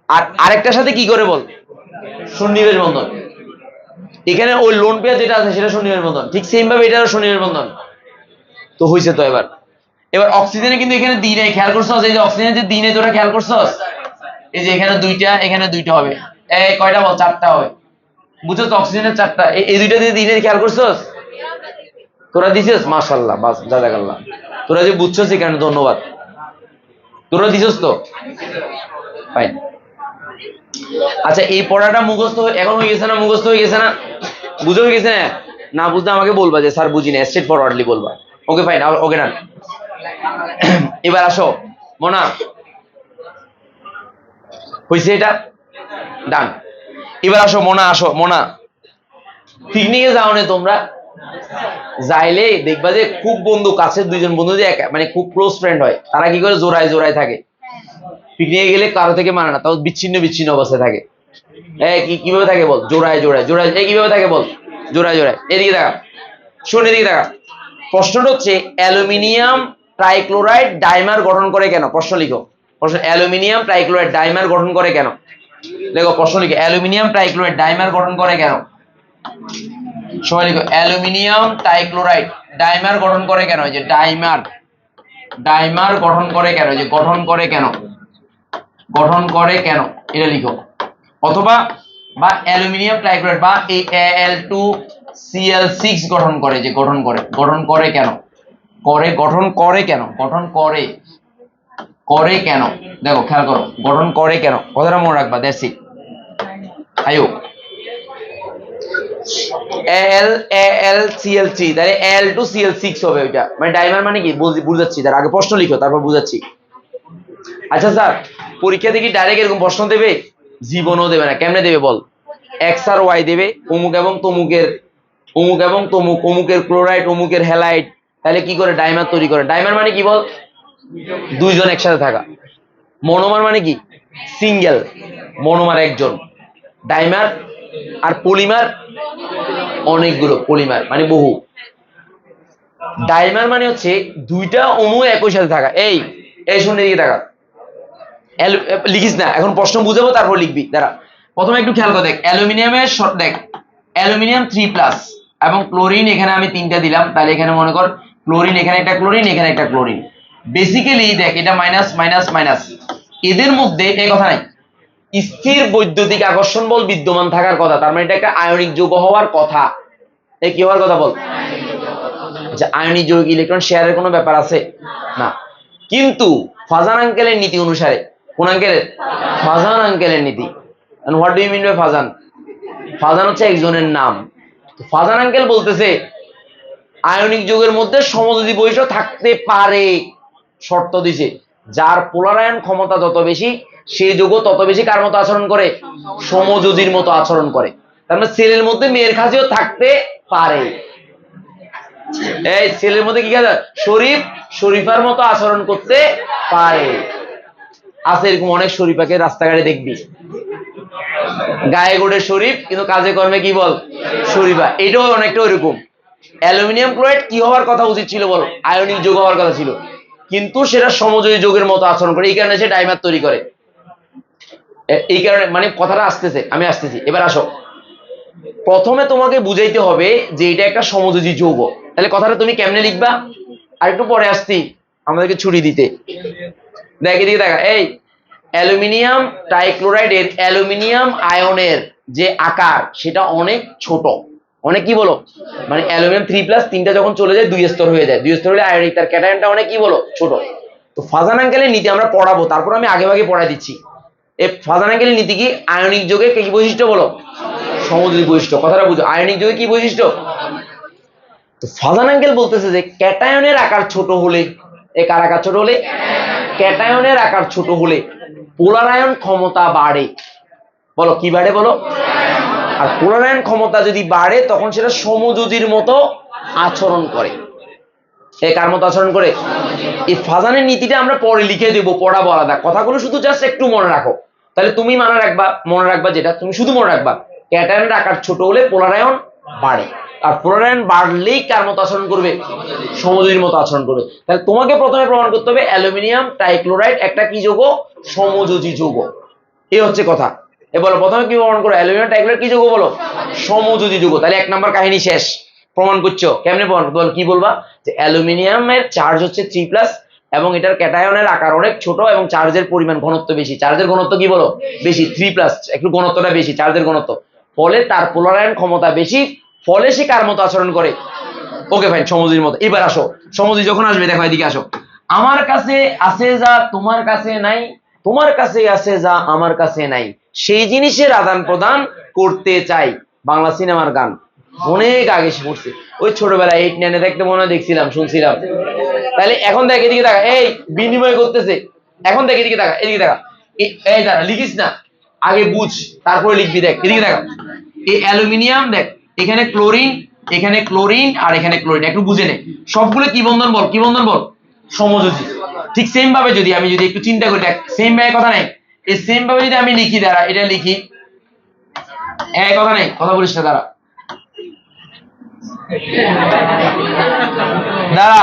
আর আরেকটার সাথে কি করে বল? সন্নিবেশ বন্ধন। এখানে ওই লোন পেয়ার যেটা আছে সেটা সন্নিবেশ বন্ধন, ঠিক সেম ভাবে এটারও সন্নিবেশ বন্ধন। তো হইছে তো এবার এবার অক্সিজেনে কিন্তু এখানে দিনে খেয়াল করছস, এই যে অক্সিজেন যে দিনে তোরা খেয়াল করছস, এই যে এখানে দুইটা এখানে দুইটা হবে, এই কয়টা বল, চারটা হবে, বুঝছো তো? অক্সিজেনের চারটা, এই দুইটা দিয়ে দিনে খেয়াল করছস, তোরা দিছিস, মাশাআল্লাহ, বাস জাযাকাল্লাহ, তোরা যে বুঝছস এখানে ধন্যবাদ, তোরা দিছিস তো, ফাইন। আচ্ছা, এই পড়াটা মুখস্থ এখন হয়ে গেছে না? মুখস্থ হয়ে গেছে না? বুঝে হয়ে গেছে না? না বুঝলে আমাকে বলবা যে স্যার বুঝি না, স্ট্রেট ফরওয়ার্ডলি বলবা। ওকে ফাইন, ওকে ডান। এবার আসো মোনা, হয়েছে এটা, ডান। এবার আসো মোনা, আসো মোনা, পিকনিকে যাও না তোমরা? যাইলে দেখবা যে খুব বন্ধু, কাছের দুইজন বন্ধু যে মানে খুব ক্লোজ ফ্রেন্ড হয়, তারা কি করে জোড়ায় জোড়ায় থাকে। পিকনিকে গেলে কারো থেকে মানে না, তাও বিচ্ছিন্ন বিচ্ছিন্ন অবস্থায় থাকে। কিভাবে থাকে বল? জোড়ায় জোড়ায় জোড়ায়, কিভাবে থাকে বল? জোড়ায় জোড়ায়। এদিকে দেখা, শোন এদিকে দেখা। প্রশ্নটা হচ্ছে অ্যালুমিনিয়াম ট্রাইক্লোরাইড ডাইমার গঠন করে কেন? প্রশ্ন লিখো। প্রশ্ন, অ্যালুমিনিয়াম ট্রাইক্লোরাইড ডাইমার গঠন করে কেন? দেখো প্রশ্ন লিখো, অ্যালুমিনিয়াম ট্রাইক্লোরাইড ডাইমার গঠন করে কেন? সবাই লিখো, অ্যালুমিনিয়াম ট্রাইক্লোরাইড ডাইমার গঠন করে কেন? এই যে ডাইমার, ডাইমার গঠন করে কেন? এই যে গঠন করে কেন, গঠন করে কেন, এটা লিখো। অথবা বা অ্যালুমিনিয়াম ট্রাইক্লোরাইড বা এই Al2Cl6 গঠন করে, যে গঠন করে, গঠন করে কেন? করে, গঠন করে কেন? গঠন করে, করে কেন? দেখো খেয়াল করো, গঠন করে কেন, কথাটা মনে রাখবা। That's it. আয়ো, Al2Cl3, তাহলে Al2Cl6 হবে ওইটা, মানে ডাইমার মানে কি বুঝাচ্ছি, তার আগে প্রশ্ন লিখো তারপর বুঝাচ্ছি। আচ্ছা স্যার, পরীক্ষা থেকে ডাইরেক্ট এরকম প্রশ্ন দেবে? জীবনও দেবে না। কেমনে দেবে বল? এক্স আর ওয়াই দেবে, অমুক এবং তমুকের, অমুক এবং তমুক, অমুকের ক্লোরাইড অমুকের হ্যালাইড, তাহলে কি করে ডাইমার তৈরি করে? ডাইমার মানে কি বল? দুইজন একসাথে থাকা। মনোমার মানে কি? সিঙ্গেল, মনোমার একজন। ডাইমার আর পলিমার অনেকগুলো, পলিমার মানে বহু। ডাইমার মানে হচ্ছে দুইটা অণু একই সাথে থাকা। এই এই শুনে দিকে থাকা, লিখিস না, এখন প্রশ্ন বুঝাবো তারপর লিখবি, দাঁড়া। প্রথমে একটু খেয়াল করে দেখ, অ্যালুমিনিয়ামের দেখ, অ্যালুমিনিয়াম 3+ এবং ক্লোরিন এখানে আমি 3টা দিলাম, তাহলে এখানে মনে কর ক্লোরিন, এখানে একটা ক্লোরিন, এখানে একটা ক্লোরিন। বেসিক্যালি দেখ, এটা মাইনাস মাইনাস মাইনাস, এদের মধ্যে এই কথা নাই, স্থির বৈদ্যুতিক আকর্ষণ বল বিদ্যমান থাকার কথা, তার মানে এটা একটা আয়নিক যৌগ হওয়ার কথা। এই কি হওয়ার কথা বল? আচ্ছা, আয়নিক যৌগ ইলেকট্রন শেয়ারের কোনো ব্যাপার আছে না, কিন্তু ফাজান আঙ্কেলের নীতি অনুসারে, কোন আঙ্কেলের? ফাজান আঙ্কেলের নীতি। What do you mean by Fazan? Fazan হচ্ছে একজনের নাম। ফাজান আঙ্কেল বলতেছে আয়নিক যৌগের মধ্যে সমযোজী বৈশিষ্ট্য থাকতে পারে, শর্ত দিছে, যার পোলারায়ন ক্ষমতা যত বেশি সেই যৌগ তত বেশি কার মতো আচরণ করে? সমযোজীর মতো আচরণ করে। তার মানে সেলের মধ্যে মেয়ের খাঁজিও থাকতে পারে। এই সেলের মধ্যে কি কাজ? শরীফ শরীফার মতো আচরণ করতে পারে। আছে এরকম অনেক শরীফাকে রাস্তাঘাটে দেখবি, গায়ে গোড়ে শরীফ কিন্তু কাজে কর্মে কি বল? শরীফা। এটাও অনেকটা ওইরকম। অ্যালুমিনিয়াম ক্লোরাইড কি হওয়ার কথা উচিত ছিল বল? আয়নিক যৌগ হওয়ার কথা ছিল, কিন্তু সেটা সমযোজী যৌগের মতো আচরণ করে, এই কারণে সে ডাইমার তৈরি করে। এই কারণে মানে কথাটা আসতেছে, আমি আসতেছি। এবার আসো, প্রথমে তোমাকে বুঝাইতে হবে যে এটা একটা সমযোজী যৌগ, তাহলে কথাটা তুমি কেমনে লিখবা? আর একটু পরে আসছি আমাদেরকে ছুটি দিতে। দেখ এদিকে দেখা, এই অ্যালুমিনিয়াম ট্রাইক্লোরাইডের অ্যালুমিনিয়াম আয়নের যে আকার সেটা অনেক ছোট, অনেক কি বলো, মানে অ্যালুমিনিয়াম 3+, 3টা যখন চলে যায় 2 স্তর হয়ে যায়, 2 স্তর হলে আয়নিক, তার ক্যাটায়নটা অনেক কি বলো, ছোট। তো ফাজান আঙ্কেলের নীতি আমরা পড়াবো, তারপর আমি আগে ভাগে পড়াই দিচ্ছি। এই ফাজান আঙ্কেলের নীতি কি? আয়নিক যৌগের কি বৈশিষ্ট্য বলো? সমযোজী বৈশিষ্ট্য। কথাটা বুঝো, আয়নিক যৌগের কি বৈশিষ্ট্য? তো ফাজান আঙ্কেল বলতেছে যে ক্যাটায়নের আকার ছোট হলে, কার আকার ছোট হলে? ক্যাটায়নের আকার ছোট হলে পোলারায়ন ক্ষমতা বাড়ে। বলো কি বাড়ে বলো? আর পোলারায়ন ক্ষমতা যদি বাড়ে তখন সেটা সমযোজীর মতো আচরণ করে। কার মতো আচরণ করে? এই ফাজানের নীতিটা আমরা পরে লিখে দেবো, পড়াবো আলাদা, কথাগুলো শুধু জাস্ট একটু মনে রাখো। তাহলে তুমি মনে রাখবা যেটা তুমি শুধু মনে রাখবা, ক্যাটায়নের আকার ছোট হলে পোলারায়ন বাড়ে, আর পোলারায়ন বাড়লেই কার মতো আচরণ করবে? সমযোজীর মতো আচরণ করবে। তাহলে তোমাকে প্রথমে প্রমাণ করতে হবে অ্যালুমিনিয়াম ট্রাইক্লোরাইড একটা কি যৌগ? সমযোজী যৌগ। এই হচ্ছে কথা। এ বলো প্রথমে কি প্রমাণ করো? অ্যালুমিনিয়াম ট্রাইক্লোরাইড কি যৌগ বলো? সমযোজী যৌগ। তাহলে 1 নম্বর কাহিনী শেষ। প্রমাণ করছো, কেমনে প্রমাণ বল, কি বলবা যে অ্যালুমিনিয়ামের চার্জ হচ্ছে 3+ এবং এটার ক্যাটায়নের আকার অনেক ছোট এবং চার্জের পরিমাণ ঘনত্ব বেশি, চার্জের ঘনত্ব কি বলো বেশি, 3+, একটু ঘনত্বটা বেশি, চার্জের ঘনত্ব, ফলে তার পোলারায়ন ক্ষমতা বেশি, ফলে সে কার মতো আচরণ করে, ওকে ফাইন, সমজির মতো। এবার আসো, সমজি যখন আসবে দেখো এদিকে আসো, আমার কাছে আছে যা তোমার কাছে নাই, তোমার কাছে আছে যা আমার কাছে নাই, সেই জিনিসের আদান প্রদান করতে চাই। বাংলা সিনেমার গান, অনেক আগে পড়ছে, ওই ছোটবেলায় 8-9 দেখতে মনে হয় দেখছিলাম, শুনছিলাম। তাহলে এখন দেখ এদিকে দেখা, এই বিনিময় করতেছে, এখন দেখ এদিকে দেখা, এদিকে দেখা, এই দাঁড়া লিখিস না, আগে বুঝ তারপরে লিখবি, দেখ এদিকে দেখা, এই অ্যালুমিনিয়াম দেখ, এখানে ক্লোরিন, এখানে ক্লোরিন আর এখানে ক্লোরিন, একটু বুঝে নে, সবগুলো কি বন্ধন বল, কি বন্ধন বল, সমযোজী। ঠিক সেম ভাবে যদি আমি যদি একটু চিন্তা করি, দেখ সেম ভাবে কথা নেই, এই সেম ভাবে যদি আমি লিখি, দাঁড়া এটা লিখি, এই কথা নেই, কথা বলিস না, দাঁড়া দাঁড়া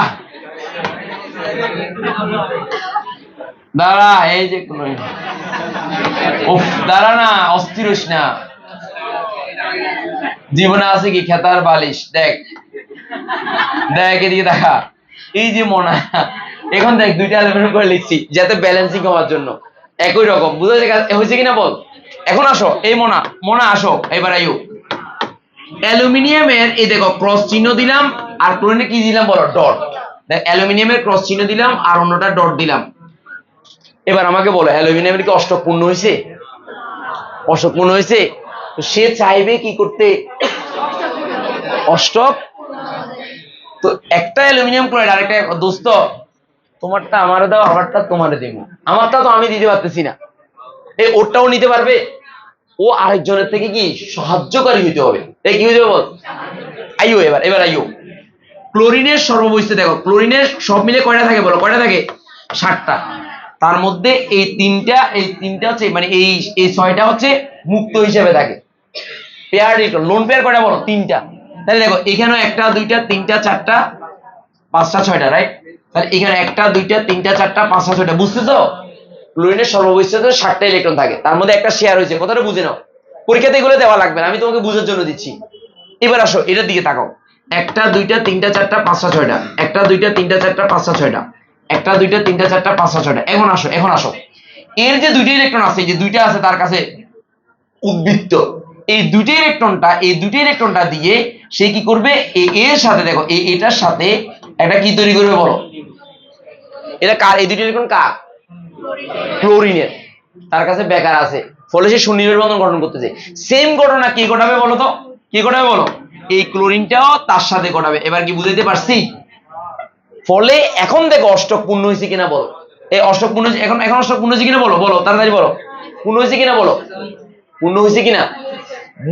দাঁড়া, এই যে উফ দাঁড়া না, অস্থির হইস না, জীবনে আছে কি খেতার বালিশ, দেখ দেখ এদিকে দেখা, এই যে মনা, এখন দেখ দুইটা অ্যালুমিনিয়াম করে লিখছি যাতে ব্যালেন্সিং হওয়ার জন্য, একই রকম বুঝা হয়েছে কিনা বল। এখন আসো, এই মনা, মনা আসো, এবার আইও, অ্যালুমিনিয়ামের এই দেখো ক্রস চিহ্ন দিলাম, আর ক্লোরিনে কি দিলাম বলো, ডট, দেখ অ্যালুমিনিয়ামের ক্রস চিহ্ন দিলাম আর অন্যটা ডট দিলাম। এবার আমাকে বলো অ্যালুমিনিয়ামের কি অষ্টক পূর্ণ হয়েছে, অষ্টক পূর্ণ হয়েছে, তো সে চাইবে কি করতে, অষ্টক, তো একটা অ্যালুমিনিয়াম ক্লোরাইড আরেকটা, দোস্ত তোমারটা আমারে দাও, আমারটা তোমারে দেবো, আমারটা তো আমি দিতে পারতেছি না, এই ওরটাও নিতে পারবে, ও আরেকজনের থেকে কি সাহায্যকারী হইতে হবে, এই কি হইতে হবে, আইও এবার, এবার আইও, ক্লোরিনের সর্ববৈশিষ্ট্য দেখো, ক্লোরিনের সব মিলে কয়টা থাকে বলো, কয়টা থাকে, 7টা, তার মধ্যে এই তিনটা হচ্ছে মানে এই 6টা হচ্ছে মুক্ত হিসেবে থাকে, পেয়ার ইলেকট্রন, লোন পেয়ার কয়টা বলো, 3টা, তাহলে দেখো এখানে 1টা 2টা 3টা 4টা 5টা 6টা, রাইট, তাহলে এখানে 1টা 2টা 3টা 4টা 5টা 6টা, বুঝতেছো, ক্লোরিনের সর্ববৈশিষ্ট্য 7টা ইলেকট্রন থাকে, তার মধ্যে একটা শেয়ার হয়েছে, কথাটা বুঝে নাও, পরীক্ষাতে এগুলো দেওয়া লাগবে না, আমি তোমাকে বুঝার জন্য দিচ্ছি। এবার আসো এটার দিকে তাকাও, 1টা 2টা 3টা 4টা 5টা 6টা, 1টা 2টা 3টা 4টা 5টা 6টা, 1টা 2টা 3টা 4টা 5টা 6টা, এখন আসো, এখন আসো, এর যে দুইটা ইলেকট্রন আছে, যে দুইটা আছে তার কাছে উদ্বৃত্ত, এই দুইটা ইলেকট্রনটা দিয়ে সে কি করবে, এর সাথে দেখো এটার সাথে একটা কি তৈরি করবে বলো, এটা কার, এই দুইটা ইলেকট্রন কার, ক্লোরিনের, তার কাছে বেকার আছে, ফলে সে সুনির্ভর বন্ধন গঠন করতেছে। সেম ঘটনা কি ঘটাবে বলো তো, কি ঘটাবে বলো, এই ক্লোরিনটাও তার সাথে ঘটাবে, এবার কি বুঝাইতে পারছি, ফলে এখন দেখো অষ্টক পূর্ণ হয়েছে কিনা বলো, এই অষ্টক পূর্ণ হয়েছে, এখন এখন অষ্টক পূর্ণ হয়েছে কিনা বলো, বলো তাড়াতাড়ি বলো, পূর্ণ হয়েছে কিনা বলো, পূর্ণ হয়েছে কিনা।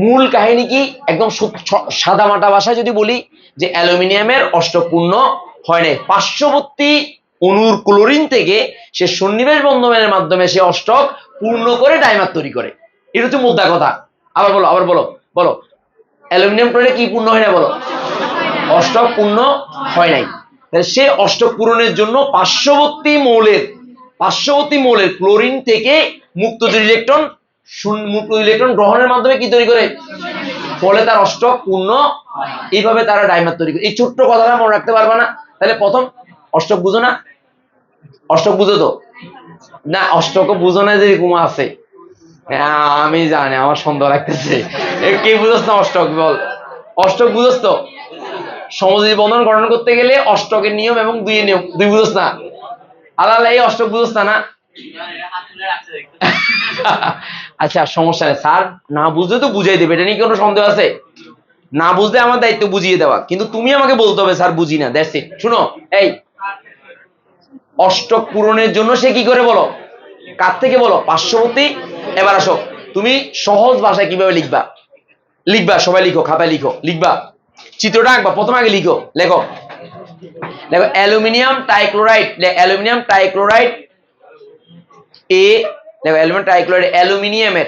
মূল কাহিনী কি, একদম সাদা মাটা ভাষায় যদি বলি যে অ্যালুমিনিয়ামের অষ্টক পূর্ণ হয় নাই, পার্শ্ববর্তী অণুর ক্লোরিন থেকে সে সন্নিবেশ বন্ধনের মাধ্যমে সে অষ্টক পূর্ণ করে ডাইমার তৈরি করে, এটা হচ্ছে মুদ্রা কথা। আবার বলো, আবার বলো, বলো অ্যালুমিনিয়াম ক্লোরাইডে কি পূর্ণ হয় না বলো, অষ্টক পূর্ণ হয় নাই, তাহলে সে অষ্টক পূরণের জন্য পার্শ্ববর্তী মৌলের ক্লোরিন থেকে মুক্ত ইলেকট্রন গ্রহণের মাধ্যমে কি তৈরি করে, ফলে তার অষ্টক পূর্ণ, এইভাবে তারা ডাইমার তৈরি করে। এই ছোট্ট কথাটা মনে রাখতে পারবা না, তাহলে প্রথম অষ্টক বুঝো না, অষ্টক বুঝো তো না, অষ্টক বুঝো না, যে কুমা আছে, আমি জানি, আমার সন্দেহ লাগতেছে, কে বুঝোস না অষ্টক বল, অষ্টক বুঝোস তো, সমযোজী বন্ধন গঠন করতে গেলে অষ্টকের নিয়ম এবং দুইয়ের নিয়ম, দুই বুঝোস না, আলাদা এই অষ্টক বুঝোস না। আচ্ছা সমস্যা নেই, স্যার না বুঝলে তো বুঝাই দেবে, এটা নিয়ে কোনো সন্দেহ আছে, না বুঝলে আমার দায়িত্ব বুঝিয়ে দেওয়া, কিন্তু তুমি আমাকে বলতে হবে স্যার বুঝি না, দ্যাটস ইট। শুনো, এই অষ্টক পূরণের জন্য সে কি করে বলো, কার থেকে বলো, পার্শ্ববর্তী। এবার আসো, তুমি সহজ ভাষায় কিভাবে লিখবা, লিখবা সবাই লিখো, খাতায় লিখো, লিখবা, চিত্রটা আঁকবা, প্রথমে আগে লিখো, লেখো, দেখো অ্যালুমিনিয়াম ট্রাইক্লোরাইড, অ্যালুমিনিয়াম ট্রাইক্লোরাইড এ, দেখো অ্যালুমিনিয়াম ট্রাইক্লোরাইড, অ্যালুমিনিয়ামের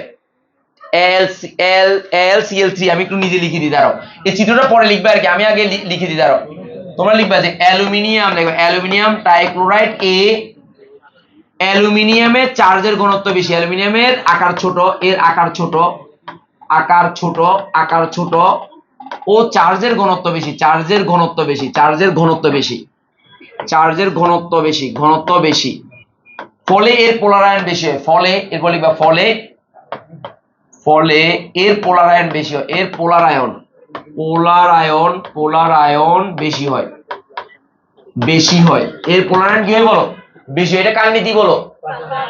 LCl3, আমি একটু নিজে লিখে দিই, দাঁড়াও এই চিত্রটা পরে লিখবে আর কি, আমি আগে লিখে দিই, দাঁড়াও তোমরা লিখবা যে অ্যালুমিনিয়াম, দেখো অ্যালুমিনিয়াম ট্রাইক্লোরাইড এ, অ্যালুমিনিয়ামের চার্জের ঘনত্ব বেশি, অ্যালুমিনিয়ামের আকার ছোট, এর আকার ছোট, আকার ছোট, আকার ছোট, ও চার্জের ঘনত্ব বেশি, চার্জের ঘনত্ব বেশি, চার্জের ঘনত্ব বেশি, চার্জের ঘনত্ব বেশি, ঘনত্ব বেশি, ফলে এর পোলারায়ন বেশি হয়, ফলে এরপর লিখবা ফলে, ফলে এর পোলারায়ন বেশি হয়, এর পোলারায়ন, পোলারায়ন, পোলারায়ন বেশি হয়, বেশি হয়, এর পোলারায়ন কি হয় বলো, বেশি। এটা কার নীতি বলো,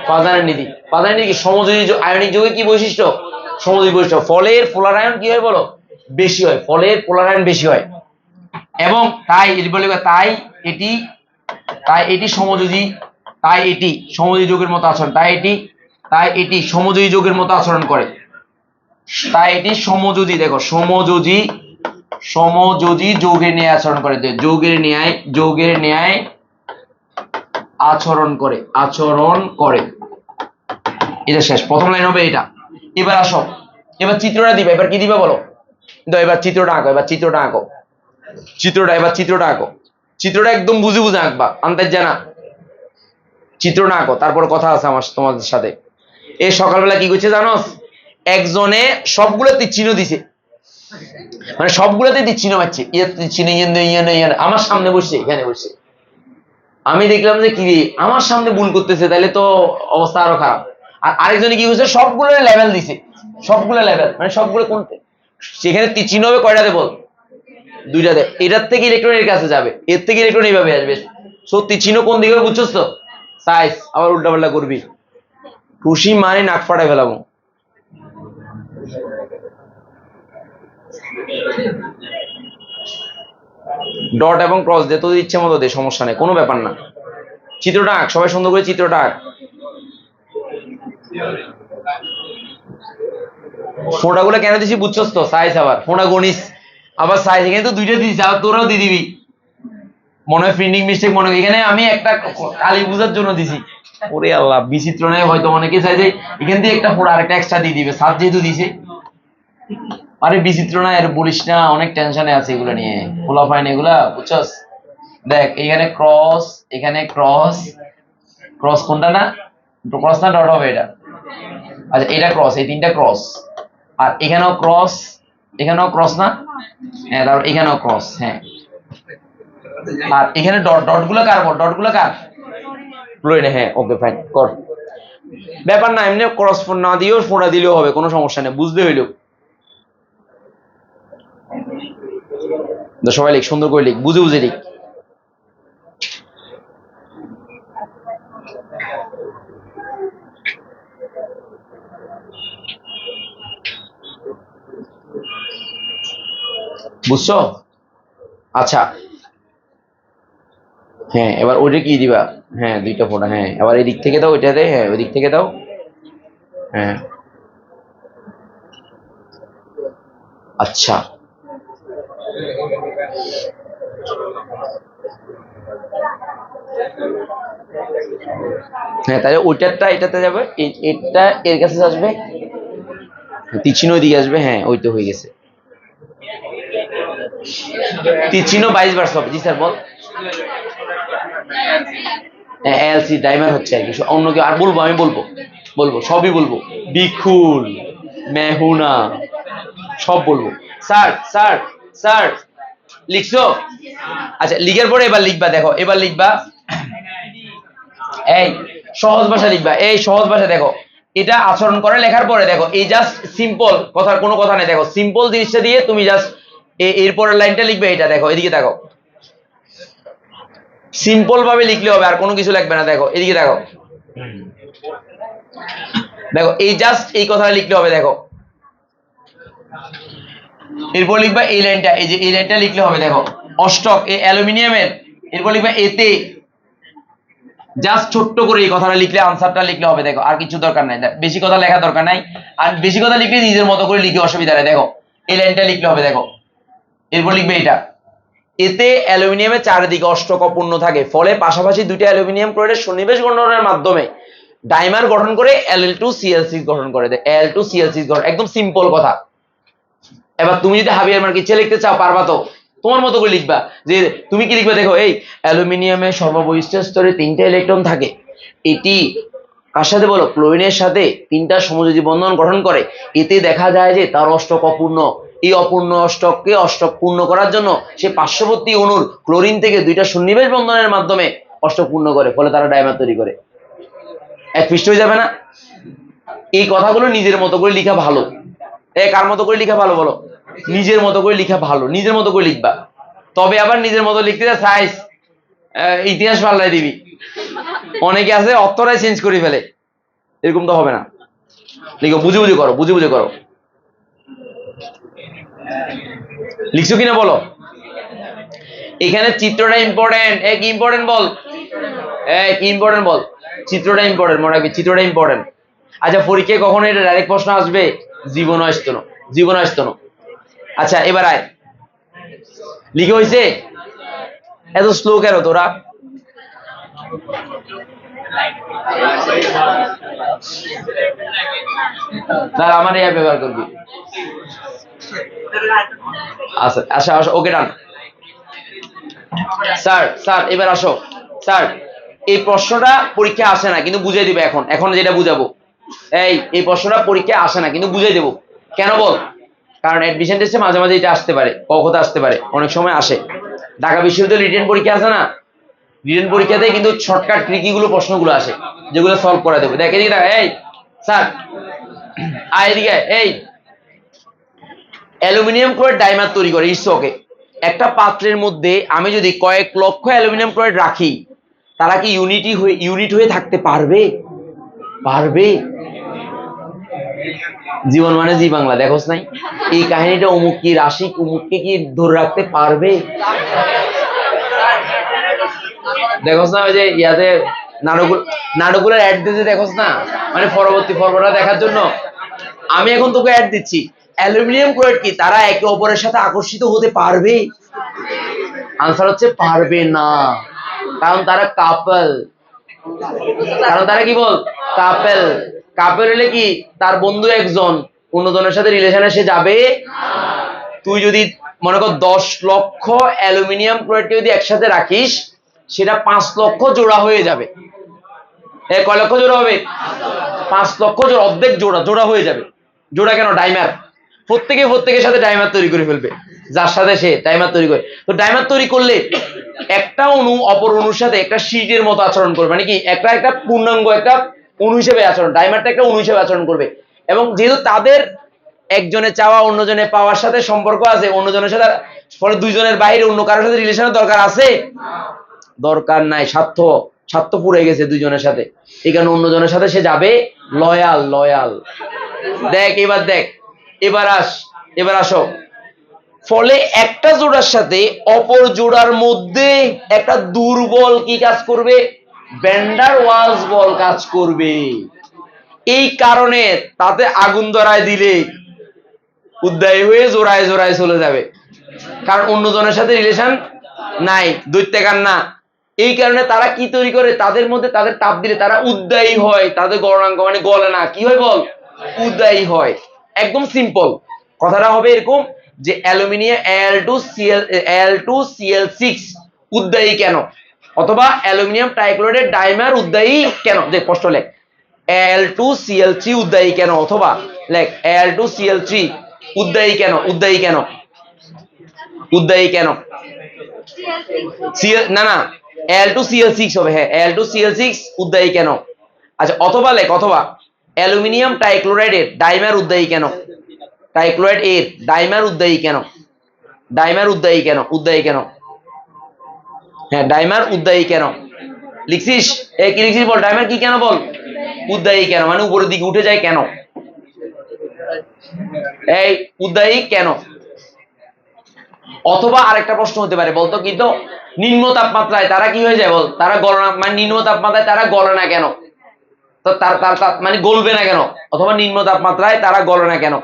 ফাজারের নীতি। ফাজারের নীতি সমযোজী আয়নিক যৌগের কি বৈশিষ্ট্য, সমযোজী বৈশিষ্ট্য, ফলে এর পোলারায়ন কি হয় বলো, বেশি হয়, ফলে এর পোলারায়ন বেশি হয়। এবং তাই এটি বলে তাই এটি, তাই এটি সমযোজী, তাই এটি সমযোজী যৌগের মতো আচরণ, তাই এটি, তাই এটি সমযোজী যৌগের মতো আচরণ করে, তাই এটি সমযোজী, দেখো সমযোজী, সমযোজী যৌগের ন্যায় আচরণ করে, যৌগের ন্যায়, যৌগের ন্যায় আচরণ করে, আচরণ করে। এটা শেষ, প্রথম লাইন হবে এটা। এবার আসো, এবার চিত্রটা দিবা, এবার কি দিবা বলো, এবার চিত্রটা আঁকো, এবার চিত্রটা আঁকো, চিত্রটা, এবার চিত্রটা আঁকো, চিত্রটা একদম বুঝে বুঝে আঁকবা, আন্দাজ জানা, চিত্রটা আঁকো, তারপর কথা আছে আমার তোমাদের সাথে। এই সকালবেলা কি করছে জানোস, একজনে সবগুলোতে চিহ্ন দিছে, মানে সবগুলোতে চিহ্ন মারছে, চিহ্ন আমার সামনে বসছে, এখানে বসছে। আমি দেখলাম যে কি আমার সামনে ভুল করতেছে, তাহলে তো অবস্থা আরো খারাপ। আর আরেকজনে কি করছে, সবগুলো লেভেল দিছে, সবগুলো লেভেল, মানে সবগুলো কোনতে, সেখানে চিহ্ন হবে কয়টাতে বল, দুইটাতে। এটার থেকে ইলেকট্রনের কাছে যাবে, এর থেকে ইলেকট্রন এইভাবে আসবে। সত্যি চিহ্ন কোন দিকে বুঝছস তো, সাইজ আবার উল্টা পাল্টা করবি, খুশি মানে নাক ফাটাই ফেলাবো। ডট এবং ক্রস দে, তোদের ইচ্ছে মতো দে, সমস্যা নেই, কোনো ব্যাপার না। চিত্রটা আঁক, সবাই সুন্দর করে চিত্রটা আঁক। ফোঁটাগুলো কেন দিছি বুঝছস তো, সাইজ আবার ফোঁটা গণিস, আবার সাইজ এখানে তো দুইটা দিস, আবার তোরাও দিয়ে দিবি, মনে হয় প্রিন্টিং মিস্টেক মনে হয়, এখানে আমি একটা কালি বুঝার জন্য দিছি। ওরে আল্লাহ, বিচিত্র নেই, হয়তো অনেকে চাই যে এখান দিয়ে একটা ফোঁটা আরেকটা এক্সট্রা দিয়ে দিবে, সার যেহেতু দিছে। আরে বিচিত্র না, এর বলিস না, অনেক টেনশনে আছে এগুলো নিয়ে, খোলা পায় না এগুলা, বুঝছস। দেখ এখানে ক্রস, এখানে ক্রস, ক্রস কোনটা না, ক্রস না ডট হবে এটা, আচ্ছা এটা ক্রস, এই তিনটা ক্রস, আর এখানেও ক্রস, এখানেও ক্রস না, হ্যাঁ তারপর এখানেও ক্রস, হ্যাঁ, আর এখানে ডট, ডট গুলো কার বল, ডট গুলো কার, ফ্লোরিনে, হ্যাঁ ওকে ফাইন কর, ব্যাপার না, এমনি ক্রস না দিয়েও ফোঁটা দিলেও হবে, কোনো সমস্যা নেই, বুঝতে হইলো। সবাই লিখ, সুন্দর করে লিখ, বুঝে বুঝে লিখ। বুঝছো, আচ্ছা হ্যাঁ, এবার ওইটা কি দিবা, হ্যাঁ দুইটা ফোঁটা, হ্যাঁ এবার এই দিক থেকে দাও, ওইটাতে, হ্যাঁ ওই দিক থেকে দাও, হ্যাঁ আচ্ছা হ্যাঁ, তাহলে ওইটারটা এটাতে যাবে, এটা এর কাছে আসবে, তিচিনো দিকে আসবে, হ্যাঁ ওই তো হয়ে গেছে, তিচিনো 22 বার হবে, জি স্যার বল। এলসি ডাইমার হচ্ছে আর কি, অন্য কেউ আর বলবো, আমি বলবো, বলবো সবই বলবো, বিকুল, মেহুনা, সব বলবো। স্যার স্যার স্যার লিখছো, আচ্ছা লিখার পরে এবার লিখবা, দেখো এবার লিখবা, এই সহজ ভাষা লিখবা, এই সহজ ভাষা দেখো, এটা আচরণ করে লেখার পরে দেখো, এই জাস্ট সিম্পল কথার কোনো কথা নেই, দেখো সিম্পল জিনিসটা দিয়ে তুমি জাস্ট এরপরের লাইনটা লিখবে, এটা দেখো এদিকে দেখো, সিম্পল ভাবে লিখলে হবে, আর কোনো কিছু লাগবে না, দেখো এদিকে দেখো, দেখো এই জাস্ট এই কথা লিখলে হবে, দেখো এরপর লিখবা এই লাইনটা, এই যে এই লাইনটা লিখলে হবে, দেখো অষ্টক এই অ্যালুমিনিয়ামের, এরপর লিখবা এতে, জাস্ট ছোট্ট করে এই কথাটা লিখলে, আনসারটা লিখলে হবে, দেখো আর কিছু দরকার নাই, বেশি কথা লেখা দরকার নাই, আর বেশি কথা লিখলে নিজের মতো করে লিখে অসুবিধা নেই, দেখো এই লাইনটা লিখলে হবে, দেখো এরপর লিখবে এটা, এতে অ্যালুমিনিয়ামের চারিদিকে অষ্টক অপূর্ণ থাকে, ফলে পাশাপাশি দুইটা অ্যালুমিনিয়াম ক্লোরাইডের সন্নিবেশ ঘটনার মাধ্যমে ডাইমার গঠন করে Al2Cl6 গঠন করে দেয়, Al2Cl6 গঠন, একদম সিম্পল কথা। এবার তুমি যদি হাবিয়ার মার্ক ইচ্ছে লিখতে চাও পারবা তো, তোমার মতো করে লিখবা, যে তুমি কি লিখবে, দেখো এই অ্যালুমিনিয়ামের সর্ববহিষ্ঠ স্তরে 3টা ইলেকট্রন থাকে, এটি কার সাথে বলো, ক্লোরিনের সাথে 3টা সমযোজী বন্ধন গঠন করে, এতে দেখা যায় যে তার অষ্টক অপূর্ণ, এই অপূর্ণ অষ্টককে অষ্টক পূর্ণ করার জন্য সে পার্শ্ববর্তী অণুর ক্লোরিন থেকে 2টা সন্নিবেশ বন্ধনের মাধ্যমে অষ্টক পূর্ণ করে, ফলে তারা ডাইমার তৈরি করে। এক পৃষ্ঠ হয়ে যাবে না? এই কথাগুলো নিজের মতো করে লিখা ভালো। কার মতো করে লিখা ভালো বলো? নিজের মতো করে লিখা ভালো, নিজের মতো করে লিখবা। তবে আবার নিজের মতো লিখতে সাইজ ইতিহাস পাল্লাই দিবি। অনেকে আছে অর্থটাই চেঞ্জ করে ফেলে, এরকম তো হবে না। লিখো, বুঝে বুঝে করো, বুঝে বুঝে করো। লিখছো কিনা বলো? এখানে চিত্রটা ইম্পর্টেন্ট। এক ইম্পর্টেন্ট বল, এক ইম্পর্টেন্ট বল, চিত্রটা ইম্পর্টেন্ট, মনে রাখবি চিত্রটা ইম্পর্টেন্ট। আচ্ছা, পরীক্ষায় কখনো এটা ডাইরেক্ট প্রশ্ন আসবে? জীবন আসতো না, জীবন আসতো না। আচ্ছা, এবার আয়, লিখে হয়েছে? এত স্লো কেন তোরা? তাহলে আমার এই ব্যবহার করবি। আচ্ছা আচ্ছা আসো, ওকে ডান। স্যার স্যার এবার আসো। স্যার, এই প্রশ্নটা পরীক্ষায় আসে না, কিন্তু বুঝিয়ে দিবে। এখন এখন যেটা বুঝাবো, এই প্রশ্নটা পরীক্ষায় আসে না, কিন্তু বুঝিয়ে দেবো। কেন বল? কারণ অ্যাডমিশন টেস্টে মাঝে মাঝে এটা আসতে পারে, কখনো আসতে পারে, অনেক সময় আসে। ঢাকা বিশ্ববিদ্যালয় রিটেন পরীক্ষা আছে না, রিটেন পরীক্ষাতে কিন্তু শর্টকাট ট্রিকিগুলো প্রশ্নগুলো আসে, যেগুলো সলভ করে দেবো। দেখে দিই, এই স্যার আয় এদিকে, এই অ্যালুমিনিয়াম ক্লোরাইড ডাইমার তৈরি করে ইটসকে। একটা পাত্রের মধ্যে আমি যদি কয়েক লক্ষ অ্যালুমিনিয়াম ক্লোরাইড রাখি, তারা কি ইউনিট হয়ে থাকতে পারবে? পারবে? জীবন মানে জি বাংলা দেখোস নাই? এই কাহিনীটা অমুক কি রাশিক অমুককে কি ধরে রাখতে পারবে? দেখোস না ওই যে ইয়াতে নাটকগুলোর অ্যাড দিতে দেখোস না, মানে পরবর্তী পর্বটা দেখার জন্য। আমি এখন তোকে অ্যাড দিচ্ছি, অ্যালুমিনিয়াম ক্লোরাইড কি তারা একে অপরের সাথে আকর্ষিত হতে পারবে? আনসার হচ্ছে পারবে না, কারণ তারা কাপল। কারণ তারা কি বল? কাপল। কাপল হলে কি তার বন্ধু একজন অন্যজনের সাথে রিলেশনে সে যাবে। তুই যদি মনে কর 10 লক্ষ অ্যালুমিনিয়াম ক্লোরাইডকে যদি একসাথে রাখিস, সেটা 5 লক্ষ জোড়া হয়ে যাবে। কয় লক্ষ জোড়া হবে? 5 লক্ষ জোড়া, অর্ধেক জোড়া জোড়া হয়ে যাবে। জোড়া কেন? ডাইমার। প্রত্যেকের সাথে ডাইমার তৈরি করে ফেলবে, যার সাথে সে ডাইমার তৈরি করে। তো ডাইমার তৈরি করলে একটা অণু অপর অণুর সাথে একটা শীটের মতো আচরণ করবে, মানে কি একটা একটা পূর্ণাঙ্গ একটা অণু হিসেবে আচরণ, ডাইমারটা একটা অণু হিসেবে আচরণ করবে। এবং যেহেতু তাদের একজনে চাওয়া অন্যজনে পাওয়ার সাথে সম্পর্ক আছে, অন্যজনের সাথে, ফলে দুইজনের বাইরে অন্য কারোর সাথে রিলেশনের দরকার আছে? দরকার নাই। স্বার্থ পুড়ে গেছে দুইজনের সাথে, এই কারণে অন্যজনের সাথে সে যাবে লয়াল। লয়াল। দেখ এবার, দেখ এবার আসো। ফলে একটা জোড়ার সাথে অপর জোড়ার মধ্যে একটা দুর্বল কি কাজ করবে? ভ্যান্ডার ওয়ালস বল কাজ করবে। এই কারণে তাতে আগুন ধরায় দিলে উদ্দায়ী হয়ে জোড়ায় জোড়ায় চলে যাবে, কারণ অন্যজনের সাথে রিলেশন নাই, দৈত্যাকার না। এই কারণে তারা কি তৈরি করে? তাদের মধ্যে তাদের তাপ দিলে তারা উদ্দায়ী হয়, তাদের গলনাঙ্ক মানে গলে না, কি হয় বল? উদ্দায়ী হয়। একদম সিম্পল কথাটা হবে এরকম যে অ্যালুমিনিয়াম Al2Cl6 উদ্দায়ী কেন, অথবা অ্যালুমিনিয়াম ট্রাইক্লোরাইডের ডাইমার উদ্দায়ী কেন, যে কষ্ট লেখ Al2Cl3 উদ্দায়ী কেন, অথবা লেখ Al2Cl3 উদ্দায়ী কেন, উদ্দায়ী কেন, উদ্দায়ী কেন, না না Al2Cl6 হবে, হ্যাঁ Al2Cl6 উদ্দায়ী কেন। আচ্ছা, অথবা লেখ, অথবা অ্যালুমিনিয়াম ট্রাইক্লোরাইডের ডাইমার উদ্দায়ী কেন, ট্রাইক্লোরাইড এর ডাইমার উদ্দায়ী কেন, ডাইমার উদ্দায়ী কেন, উদ্দায়ী কেন, হ্যাঁ ডাইমার উদ্দায়ী কেন। লিখছিস? কি লিখছিস বল? ডাইমার কি কেন বল? উদ্দায়ী কেন, মানে উপরের দিকে উঠে যায় কেন, এই উদ্দায়ী কেন। অথবা আরেকটা প্রশ্ন হতে পারে, বলতো কিন্তু নিম্ন তাপমাত্রায় তারা কি হয়ে যায় বল? তারা গলে না, মানে নিম্ন তাপমাত্রায় তারা গলে না কেন, তো তার মানে গলবে না কেন, অথবা নিম্ন তাপমাত্রায় তারা গলে না কেন।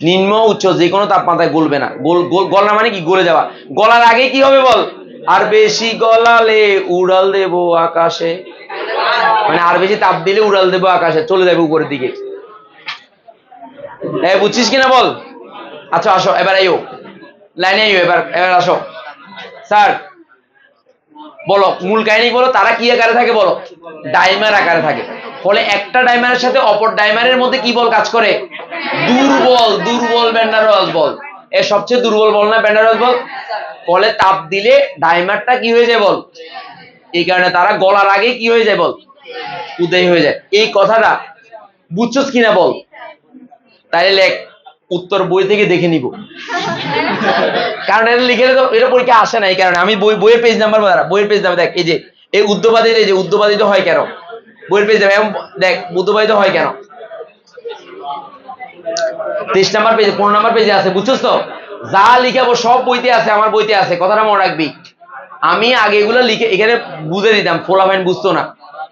নিম্ন উচ্চ যে কোনো তাপমাত্রায় গলবে না। গলা মানে কি? গলে যাওয়া। গলার আগে কি হবে বল? আর বেশি গলালে উড়াল দেব আকাশে, মানে আর বেশি তাপ দিলে উড়াল দেব আকাশে, চলে যাবে উপরের দিকে। বুঝছিস কিনা বল? আচ্ছা আসো, এবার আইও লাইনে আইও, এবার আসো। স্যার বলো, মূল কাহিনী বলো, তারা কি আকারে থাকে বলো? ডাইমার আকারে থাকে। ফলে একটা ডাইমারের সাথে অপর ডাইমারের মধ্যে কি বল কাজ করে? দুর্বল ভ্যান ডার ওয়ালস বল। এর সবচেয়ে দুর্বল বল না ভ্যান ডার ওয়ালস বল? ফলে তাপ দিলে ডাইমারটা কি হয়ে যায় বল? এই কারণে তারা গলার আগে কি হয়ে যায় বল? উদয় হয়ে যায়। এই কথাটা বুঝছস কিনা বল? তাইলে লেখ, উত্তর বই থেকে দেখে নিব, কারণ এটা লিখে তো এটা পরীক্ষা আসে না। এই কারণে আমি বইয়ের পেজ নাম্বার বইয়ের পেজ নাম্বার দেখ, এই যে এই উদ্যবাদিত হয় কেন, বইয়ের পেজ দেখ উদ্যবাদিত হয় কেন, 23 নাম্বার পেজে 15 নাম্বার পেজে আছে, বুঝছস তো? যা লিখাবো সব বইতে আছে, আমার বইতে আছে, কথাটা মনে রাখবি। আমি আগে এগুলো লিখে এখানে বুঝে দিতাম, ফোলাফাইন বুঝতো না,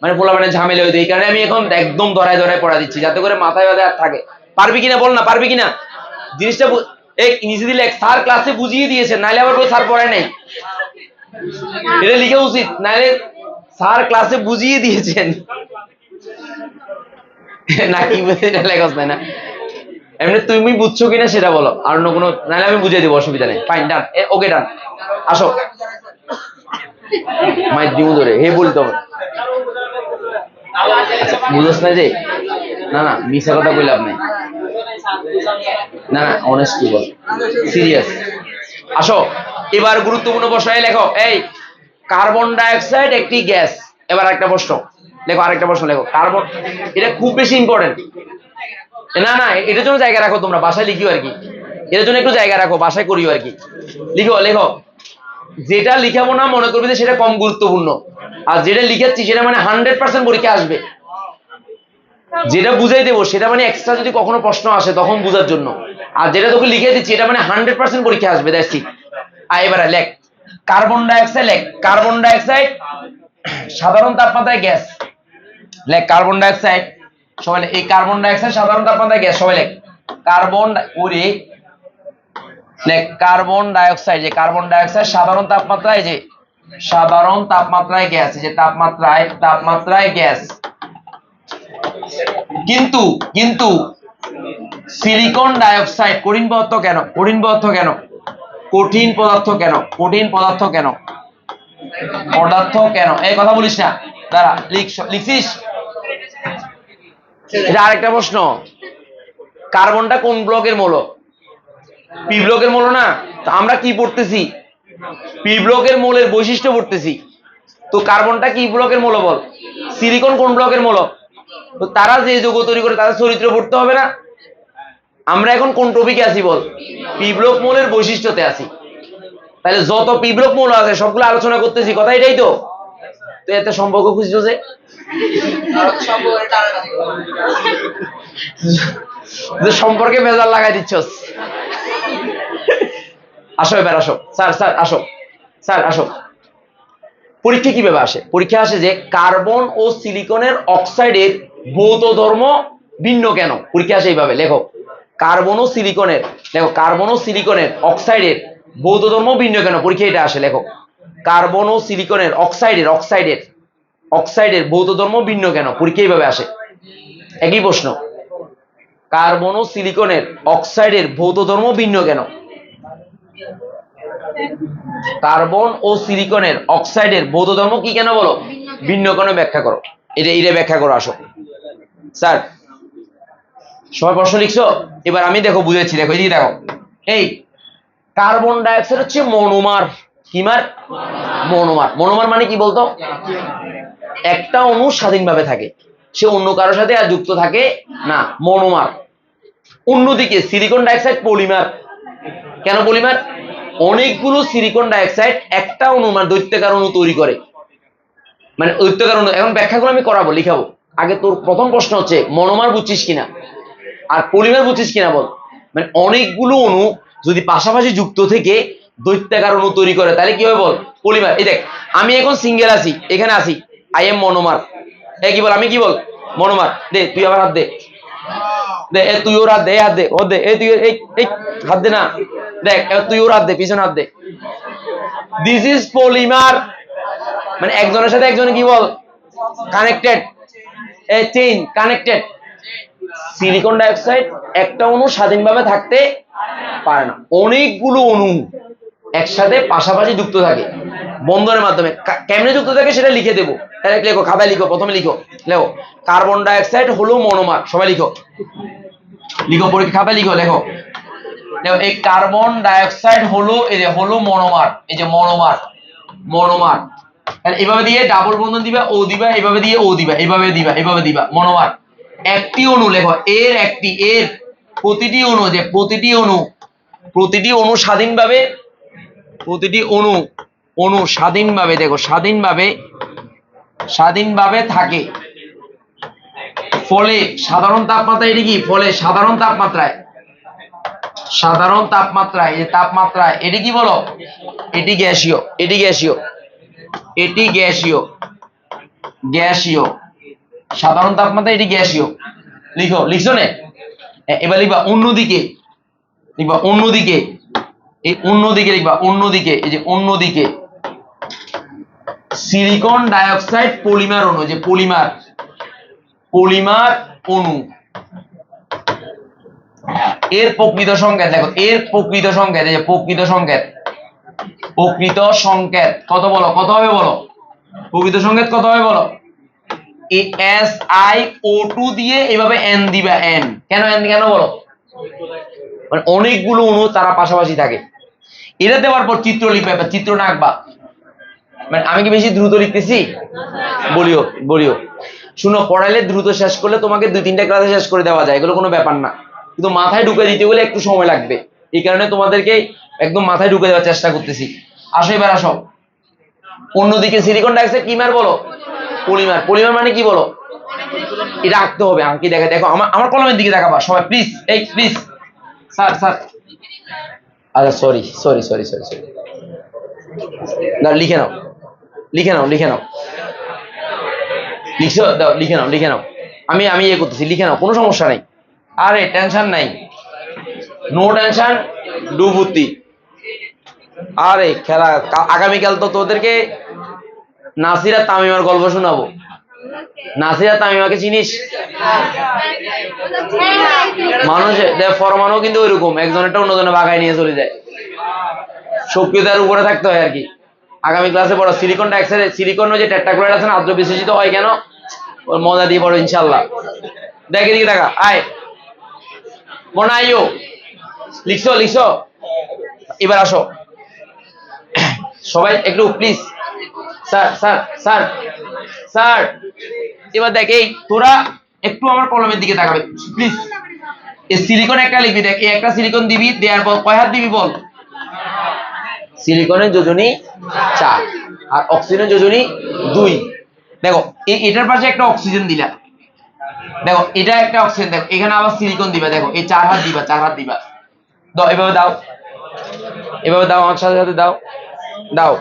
মানে ফোলাফাইনের ঝামেলা হইতো। এই কারণে আমি এখন একদম ধরায় পড়া দিচ্ছি, যাতে করে মাথায় আর থাকে। পারবি কিনা বল না, পারবি কিনা জিনিসটা? এই নিচে দিলে স্যার ক্লাসে বুঝিয়ে দিয়েছেন, নাইলে আবার স্যার পড়ায় নাই, এটা লিখে উচিত, নাইলে স্যার ক্লাসে বুঝিয়ে দিয়েছেন না কি বুঝে লেখাস না। এমনি তুমি বুঝছো কিনা সেটা বলো, আর অন্য কোনো, নাহলে আমি বুঝিয়ে দিব, অসুবিধা নেই। ফাইন, ডান, ওকে ডান। আসো মাইক দিমু ধরে হে বলতে হবে। আচ্ছা বুঝোস না যে, না মিশা কথা বললাম নাই, না অনেস্টলি বল, সিরিয়াস। আসো এবার গুরুত্বপূর্ণ প্রশ্ন লেখো। এই কার্বন ডাইঅক্সাইড একটি গ্যাস। এবার আরেকটা প্রশ্ন লেখো, আরেকটা প্রশ্ন লেখো। কার্বন, এটা খুব বেশি ইম্পর্টেন্ট। না এটার জন্য জায়গা রাখো, তোমরা বাসায় লিখিও আর কি, এটার জন্য একটু জায়গা রাখো, বাসায় করিও আর কি। লেখো, যেটা লিখাবো না মনে করবি যে সেটা কম গুরুত্বপূর্ণ, আর যেটা লিখাচ্ছি সেটা মানে 100% পরীক্ষা আসবে। যেটা বুঝাই দেবো সেটা মানে এক্সট্রা যদি কখনো প্রশ্ন আসে তখন বুঝার জন্য, আর যেটা তোকে লিখে দিচ্ছি এটা মানে 100% পরীক্ষা আসবে। That's it. আর এবারে লেখ কার্বন ডাইঅক্সাইড। লেখ কার্বন ডাইঅক্সাইড সাধারণ তাপমাত্রায় গ্যাস। লেখ কার্বন ডাইঅক্সাইড, সবাই এই কার্বন ডাইঅক্সাইড সাধারণ তাপমাত্রায় গ্যাস। সবাই লেখ কার্বন কার্বন ডাইঅক্সাইড, যে কার্বন ডাইঅক্সাইড সাধারণ তাপমাত্রায়, যে সাধারণ তাপমাত্রায় গ্যাস, যে তাপমাত্রায় গ্যাস। কিন্তু সিলিকন ডাইঅক্সাইড কঠিন পদার্থ কেন? কঠিন পদার্থ কেন? এই কথা বলিস না, দাঁড়া লিখছিস? এটা আরেকটা প্রশ্ন। কার্বনটা কোন ব্লকের মৌল? পি ব্লকের মৌল না? তো আমরা কি পড়তেছি? পি ব্লকের মৌলের বৈশিষ্ট্য পড়তেছি। তো কার্বনটা কি ব্লকের মৌল বল? সিলিকন কোন ব্লকের মৌল? তো তারা যে যৌগ তৈরি করে তাদের চরিত্র পড়তে হবে না? আমরা এখন কোন টপিকে আছি বল? পি ব্লক মৌলের বৈশিষ্ট্যতে আছি। তাহলে যত পি ব্লক মৌল আছে সবগুলো আলোচনা করতেছি, কথা এটাই তো। তো এতে সম্পর্ক খুঁজছো যে সম্পর্কে ভেজাল লাগাই দিচ্ছস। আসো এবার আসো, স্যার আসো। পরীক্ষা কিভাবে আসে? পরীক্ষা আসে যে কার্বন ও সিলিকনের অক্সাইডের ভৌত ধর্ম ভিন্ন কেন? পরীক্ষা আসে এইভাবে। লেখো কার্বন ও সিলিকনের অক্সাইডের ভৌত ধর্ম ভিন্ন কেন? পরীক্ষা এটা আসে। লেখো কার্বন ও সিলিকনের অক্সাইডের ভৌত ধর্ম ভিন্ন কেন? পরীক্ষা এইভাবে আসে। একই প্রশ্ন, কার্বন ও সিলিকনের অক্সাইডের ভৌত ধর্ম ভিন্ন কেন? কার্বন ও সিলিকনের অক্সাইডের ভৌত ধর্ম কি কেন বলো? ভিন্ন কেন ব্যাখ্যা করো। এটা ব্যাখ্যা করো। আসো স্যার, সবাই প্রশ্ন লিখছো? এবার আমি দেখো বুঝেছি। দেখো এদিকে দেখো, এই কার্বন ডাইঅক্সাইড হচ্ছে মনোমার। কি মার? মনোমার মানে কি বলতো? একটা অণু স্বাধীনভাবে থাকে, সে অন্য কারোর সাথে আর যুক্ত থাকে না, মনোমার। অন্যদিকে সিলিকন ডাইঅক্সাইড পলিমার। কেন পলিমার? অনেকগুলো সিলিকন ডাইঅক্সাইড একটা অণু মানে দৈত্যাকার অণু তৈরি করে, মানে দৈত্যাকার অণু। এখন ব্যাখ্যাগুলো আমি করাবো, লিখাবো। আগে তোর প্রথম প্রশ্ন হচ্ছে মনোমার বুঝছিস কিনা আর পলিমার বুঝছিস কিনা বল। মানে অনেকগুলো অণু যদি পাশাপাশি যুক্ত থেকে দৈত্যাকার অণু তৈরি করে তাহলে কি হবে বল? পলিমার। এই দেখ আমি এখন সিঙ্গেল আছি, এখানে আছি, আই এম মনোমার। কি বল? আমি কি বল? মনোমার। দে তুই আবার হাত দে, তুই ওর হাত দে, ওর দে, তুই এই হাত দে না, দেখ তুই ওর হাত দে, পিছনে হাত দে। দিস ইজ পলিমার, মানে একজনের সাথে একজনে কি বল? Connected, chain connected. Silicon dioxide একটা অণু স্বাধীনভাবে থাকতে পারে না, অনেকগুলো অণু একসাথে পাশাপাশি যুক্ত থাকে, বন্ধনের মাধ্যমে কেমনে যুক্ত থাকে সেটা লিখে দেবো। লেখো, খাতায় লিখো, প্রথমে লিখো, লেখো কার্বন ডাইঅক্সাইড হলো মনোমার। সবাই লিখো, লিখো, পরীক্ষা খাতায় লিখো, লেখো। এই কার্বন ডাইঅক্সাইড হলো এই যে হলো মনোমার, এই যে মনোমার, মনোমার। এইভাবে দিয়ে ডাবল বন্ধন দিবা, ও দিবা, এইভাবে দিয়ে ও দিবা, এইভাবে দিবা, এইভাবে দিবা, মনোমার। একটি অণু লেখো, এর একটি, এর প্রতিটি অণু, যে প্রতিটি অণু স্বাধীনভাবে, প্রতিটি অণু স্বাধীনভাবে, দেখো স্বাধীনভাবে থাকে। ফলে সাধারণ তাপমাত্রায়, এটি কি ফলে সাধারণ তাপমাত্রায়, এই যে তাপমাত্রায়, এটি কি বলো, এটি গ্যাসীয়, এটি গ্যাসীয়, এটি গ্যাসীয়, গ্যাসীয়, সাধারণ তাপমাত্রা এটি গ্যাসীয়। লিখো, লিখছো না? এবার লিখবা অন্যদিকে, লিখবা অন্যদিকে, এই অন্যদিকে লিখবা, অন্যদিকে, এই যে অন্যদিকে সিলিকন ডাইঅক্সাইড পলিমার অণু, যে পলিমার অণু, এর প্রকৃত সংকেত দেখো, এর প্রকৃত সংকেত, এই যে প্রকৃত সংকেত, কত বলো, কত হবে বলো, প্রকৃত সংকেত কত হবে বলো? এই SiO2 দিয়ে এইভাবে n দিবা, n কেন, n কেন বলো? মানে অনেকগুলো অণু তারা পাশাপাশি থাকে। এটা দেওয়ার পর চিত্র লিখবে, চিত্র না আঁকবা। মানে আমি কি বেশি দ্রুত লিখতেছি? বলিও শুনো, পড়াইলে দ্রুত শেষ করলে তোমাকে 2-3টা ক্লাসে শেষ করে দেওয়া যায়, এগুলো কোনো ব্যাপার না, কিন্তু মাথায় ঢুকে দিতে গেলে একটু সময় লাগবে। এই কারণে তোমাদেরকে একদম মাথায় ঢুকে দেওয়ার চেষ্টা করতেছি। আসো, এবার আসো। অন্যদিকে সিলিকন ডাইঅক্সাইড কি মার বলো? পলিমার। পলিমার মানে কি বলো? এটা আঁকতে হবে, আঁকি দেখে, দেখো আমার কলমের দিকে দেখাবা সবাই প্লিজ, এই প্লিজ। স্যার আচ্ছা, সরি, লিখে নাও, লিখছো দাও, লিখে নাও, আমি করতেছি, লিখে নাও, কোনো সমস্যা নাই। আরে টেনশন নাই, নো টেনশন, ডু বুদ্ধি। আরে খেলা, আগামীকাল তো তোদেরকে নাসিরা তামিমার গল্প শোনাবো। নাসিরা তামিমাকে চিনিস? মানুষ ফরমানও কিন্তু ওইরকম, একজনেরটা অন্যজনে বাগায় নিয়ে চলে যায়, সক্রিয়তার উপরে থাকতে হয় আর কি। আগামী ক্লাসে পড়ো সিলিকন ডাইঅক্সাইড, সিলিকন যে টেট্রাক্লোরাইড আছে না, আদ্র বিশেষিত হয় কেন, মজা দিয়ে পড়ো ইনশাল্লাহ। দেখ এদিকে টাকা, আয় মনে আইও, লিখছো। এবার আসো সবাই একটু প্লিজ, স্যার এবার দেখ, এই তোরা একটু আমার কলমের দিকে তাকাবে প্লিজ। এই সিলিকন একটা লিখবি, দেখ এই একটা সিলিকন দিবি, দেওয়ার পর কয় হাত দিবি বল? সিলিকনের যোজনী 4 আর অক্সিজেনের যোজনী 2। দেখো এটার পাশে একটা অক্সিজেন দিলা, দেখো এটা একটা অক্সিজেন, দেখো এখানে আবার সিলিকন দিবা, দেখো এই 4 হাত দিবা, দাও, এভাবে দাও, আমার সাথে সাথে দাও,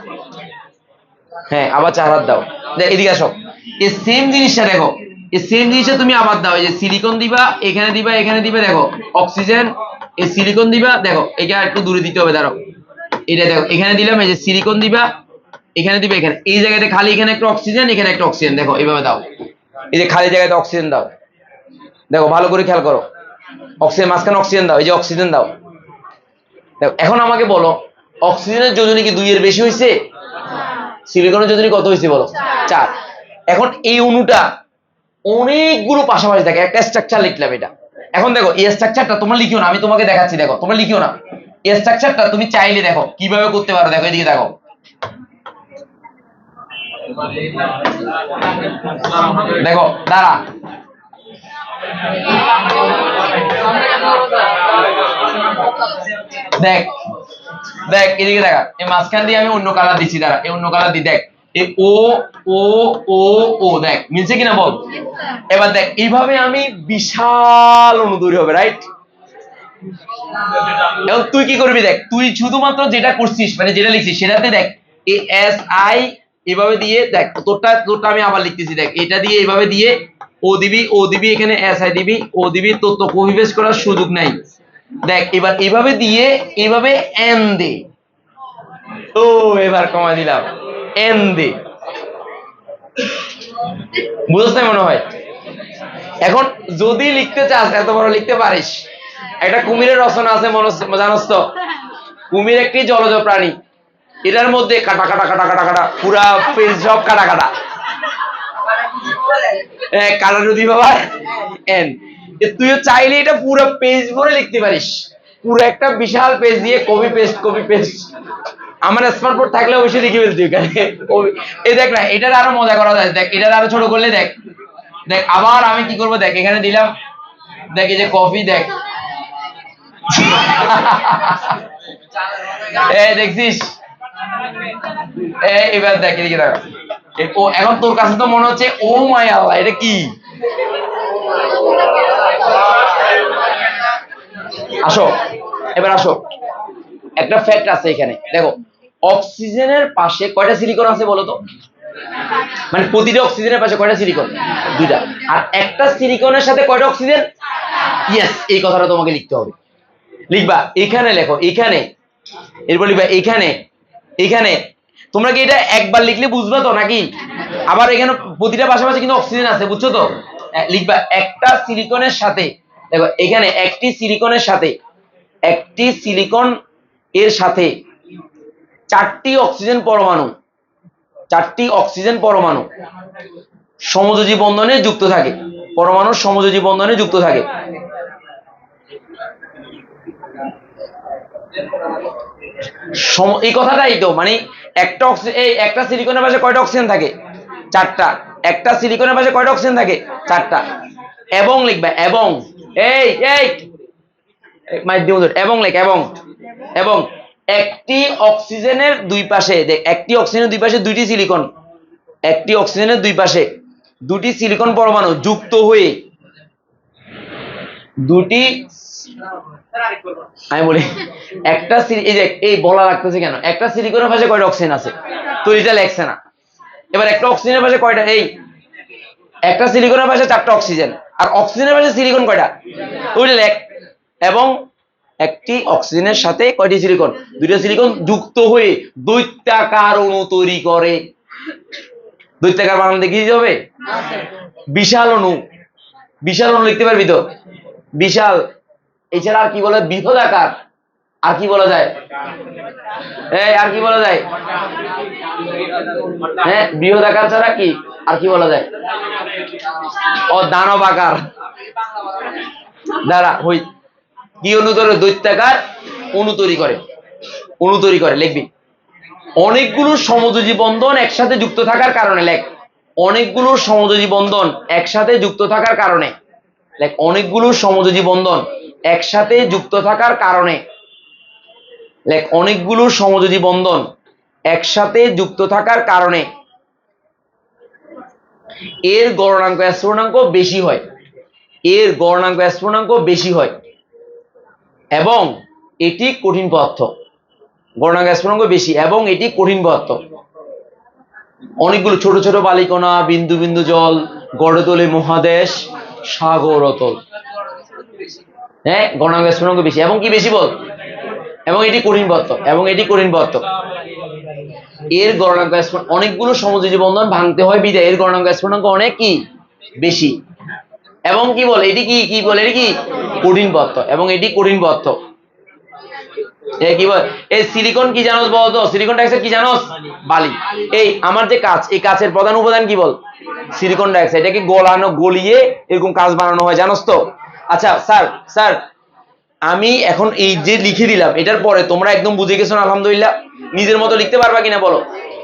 হ্যাঁ আবার 4 হাত দাও। এদিকে আসো, এই সেম জিনিসটা দেখো, এই সেম জিনিসটা তুমি আবার দাও, এই যে সিলিকন দিবা, এখানে দিবা, দেখো অক্সিজেন, এই সিলিকন দিবা, দেখো এটা একটু দূরে দিতে হবে, দাঁড়াও, এটা দেখো এখানে দিলাম, এই যে সিলিকন দিবা, এখানে দিবা, এখানে এই জায়গাতে খালি, এখানে একটা অক্সিজেন, এখানে একটা অক্সিজেন, দেখো এইভাবে দাও, এই যে খালি জায়গাতে অক্সিজেন দাও, দেখো ভালো করে খেয়াল করো, অক্সিজেন মাঝখানে অক্সিজেন দাও, এই যে অক্সিজেন দাও। দেখো এখন আমাকে বলো, অক্সিজেনের যোজনী কি 2 এর বেশি হয়েছে? সিলিকনের যোজনী কত হয়েছে বলো? 4। এখন এই অণুটা অনেকগুলো পাশাপাশি থাকে, একটা স্ট্রাকচার লিখলাম এটা। এখন দেখো এই স্ট্রাকচারটা তোমরা লিখিও না, আমি তোমাকে দেখাচ্ছি, দেখো তোমরা লিখিও না, এই স্ট্রাকচারটা তুমি চাইলে দেখো কিভাবে করতে পারো, দেখো এদিকে দেখো, দেখো দাঁড়া, দেখ এদিকে দেখা, এই মাঝখান দিয়ে আমি অন্য কালার দিচ্ছি, দাঁড়া এই অন্য কালার দিই, দেখ এই ও দেখ মিলছে কিনা বল? এবার দেখ এইভাবে আমি বিশাল অণু তৈরি হবে, রাইট? এখন তুই কি করবি, দেখ তুই শুধুমাত্র যেটা করছিস, মানে যেটা লিখছিস সেটাতে দেখ SI এভাবে দিয়ে, দেখ তোরটা আমি আবার লিখতেছি, দেখ এটা দিয়ে এইভাবে দিয়ে ও দিবি, এখানে SI দিবি, ও দিবি, তোর তো কোহিবেশ করার সুযোগ নাই। দেখ এবার এইভাবে দিয়ে এইভাবে N দে, ও এবার কমা দিলাম, N দে, বুঝতে মনে হয়? এখন যদি লিখতে চাস এত বড় লিখতে পারিস, একটা কুমিরের রচনা আছে জানোস তো? কুমির একটি জলজ প্রাণী, এটার মধ্যে কাটা কাটা কাটা কাটা কাটা পুরা পেজ সব কাটা কাটা কাটা যদি বাবা এন তুইও চাইলে এটা পুরো পেজ ভরে লিখতে পারিস, পুরো একটা বিশাল পেজ দিয়ে কপি পেস্ট আমার স্মার্টবোর্ড থাকলে অবশ্যই লিখে ফেলতি ওখানে। এই দেখ না, এটার আরো মজা করা যায়, দেখ এটার আরো ছোট করলে দেখ দেখ আবার আমি কি করবো দেখ, এখানে দিলাম দেখ এই যে কফি দেখ দেখছিস এবার দেখ এদিকে দেখ ও এখন তোর কাছে তো মনে হচ্ছে ও মাই আল্লাহ এটা কি। আসো এবার আসো, একটা ফ্যাক্ট আছে এখানে দেখো, অক্সিজেনের পাশে কয়টা সিলিকন আছে বলো তো? মানে প্রতিটা অক্সিজেনের পাশে কয়টা সিলিকন? দুইটা। আর একটা সিলিকনের সাথে কয়টা অক্সিজেন? ইয়েস, এই কথাটা তোমাকে লিখতে হবে। লিখবা এখানে, লেখো এখানে, এরপর লিখবা এখানে এখানে। তোমরা কি এটা একবার লিখলে বুঝবা তো নাকি? আবার এখানে প্রতিটা পাশাপাশি কিন্তু অক্সিজেন আছে, বুঝছো তো? লিখবা একটা সিলিকনের সাথে, দেখো এখানে একটি সিলিকনের সাথে, একটি সিলিকন এর সাথে চারটি অক্সিজেন পরমাণু, চারটি অক্সিজেন পরমাণু সমযোজী বন্ধনে যুক্ত থাকে, পরমাণুর সমযোজী বন্ধনে যুক্ত থাকে। এই কথাটাই তো, মানে একটা এই একটা সিলিকনের পাশে কয়টা অক্সিজেন থাকে? চারটা। একটা সিলিকনের পাশে কয়টা অক্সিজেন থাকে? চারটা। এবং লিখবা এবং, এই এই এবং লেখ এবং, এবং একটি অক্সিজেনের দুই পাশে দেখ, একটি অক্সিজেনের দুই পাশে দুইটি সিলিকন, একটি অক্সিজেনের দুই পাশে দুটি সিলিকন পরমাণু যুক্ত হয়ে দুটি, আমি বলি একটা এই যে এই বলা রাখতেছে কেন, একটা সিলিকনের পাশে কয়টা অক্সিজেন আছে? তো এটা লেখছে না। এবার একটা অক্সিজেনের পাশে কয়টা? এই একটা সিলিকনের পাশে চারটা অক্সিজেন, আর অক্সিজেনের পাশে সিলিকন কয়টা? ওইটা লেখ। এবং একটি অক্সিজেনের সাথে কয়টি সিলিকন? দুইটা সিলিকন যুক্ত হয়ে দৈত্যাকার অণু তৈরি করে। দৈত্যাকার বানাতে কি দিতে হবে? বিশাল অণু। বিশাল অণু লিখতে পারবি তো? বিশাল। এছাড়া আর কি বলে? বৃহদাকার। আর কি বলা যায়? এই আর কি বলা যায়? হ্যাঁ, বৃহদাকার ছাড়া কি আর কি বলা যায়? ও দানব আকার। দাঁড়া হই, কি অণু তৈরি? দৈত্যাকার অণু তৈরি করে, অণু তৈরি করে। লিখবি অনেকগুলো সমযোজী বন্ধন একসাথে যুক্ত থাকার কারণে, লেখ অনেকগুলো সমযোজী বন্ধন একসাথে যুক্ত থাকার কারণে, লেখ অনেকগুলো সমযোজী বন্ধন একসাথে যুক্ত থাকার কারণে, লেখ অনেকগুলো সমযোজী বন্ধন একসাথে যুক্ত থাকার কারণে এর গড়নাঙ্ক স্ফুটনাঙ্ক বেশি হয়, এর গড়নাঙ্ক স্ফুটনাঙ্ক বেশি হয় এবং এটি কঠিন পদার্থ। গড়নাঙ্ক স্ফুটনাঙ্ক বেশি এবং এটি কঠিন পদার্থ। অনেকগুলো ছোট ছোট বালিকণা, বিন্দু বিন্দু জল গড়ে তোলে মহাদেশ সাগর অতল। হ্যাঁ, গড়নাঙ্ক স্ফুটনাঙ্ক বেশি এবং কি বেশি বল? এবং এটি কঠিন পদার্থ, এবং এটি কঠিন পদার্থ। এর গড়নাঙ্ক অনেকগুলো সমযোজী বন্ধন ভাঙতে হয় বিধায় এর গড়নাঙ্ক স্ফুটনাঙ্ক অনেক কি বেশি। এবং কি বল? এটি কি কি বলে? এটি কি কঠিন পদার্থ, এবং এটি কঠিন পদার্থ। কি বল? এই সিলিকন কি জানোস বলতো? সিলিকন ডাইঅক্সাইড কি জানোস? বালি। এই আমার যে কাঁচ, এই কাঁচের প্রধান উপাদান কি বল? Silicon dioxide. এটাকে গলানো, গলিয়ে এরকম কাঁচ বানানো হয়, জানোস তো? আচ্ছা স্যার, স্যার আমি এখন এই যে লিখে দিলাম, এটার পরে তোমরা একদম বুঝে গেছো না? আলহামদুলিল্লাহ। নিজের মতো লিখতে পারবা কিনা বলো?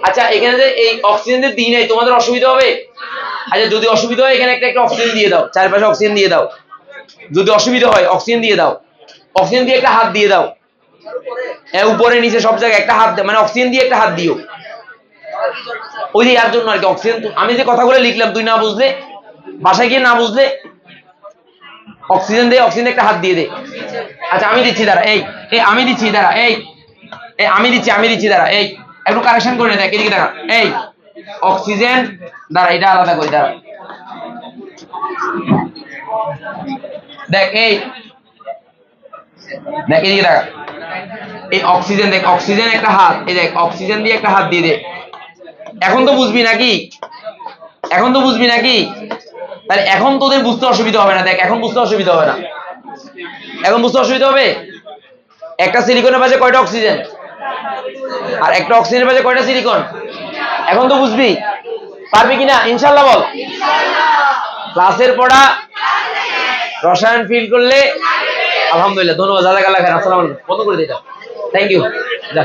আচ্ছা এখানে যে এই অক্সিজেন যে দিই নাই, তোমাদের অসুবিধা হবে? আচ্ছা যদি অসুবিধা হয় এখানে একটা একটা অক্সিজেন দিয়ে দাও, চারপাশে অক্সিজেন দিয়ে দাও। যদি অসুবিধা হয় অক্সিজেন দিয়ে দাও, অক্সিজেন দিয়ে একটা হাত দিয়ে দাও, উপরে নিচে সব জায়গায় একটা হাত, মানে অক্সিজেন দিয়ে একটা হাত দিও। ওই যে এর জন্য আর কি অক্সিজেন। আমি যে কথাগুলো লিখলাম তুই না বুঝলে, বাসায় গিয়ে না বুঝলে, অক্সিজেন দিয়ে অক্সিজেন একটা হাত দিয়ে দে। আচ্ছা আমি দিচ্ছি, দাঁড়া। এই আমি দিচ্ছি, দাঁড়া। এই আমি দিচ্ছি দাঁড়া। এই একটু কারেকশন করে দেখ, এদিকে দাঁড়া। এই অক্সিজেন, দাঁড়া এটা আলাদা করি, দাঁড়া। দেখ এই দেখ এদিকে দাঁড়া। এই অক্সিজেন দেখ, অক্সিজেন একটা হাত, এই দেখ অক্সিজেন দিয়ে একটা হাত দিয়ে দে। এখন তো বুঝবি নাকি? এখন তো বুঝবি নাকি? তাহলে এখন তোদের বুঝতে অসুবিধা হবে না। দেখ এখন বুঝতে অসুবিধা হবে না, এখন বুঝতে অসুবিধা হবে? একটা সিলিকনের পাশে কয়টা অক্সিজেন? আর একটা অক্সিজেনের পাশে কয়টা সিলিকন? এখন তো বুঝবি, পারবি কিনা ইনশাল্লাহ বল। ক্লাসের পড়া রসায়ন ফিল করলে আলহামদুলিল্লাহ। ধন্যবাদ, জাযাকাল্লাহ খাইর। আসসালামু আলাইকুম। বন্ধ করে দিই এটা। Thank you. যা।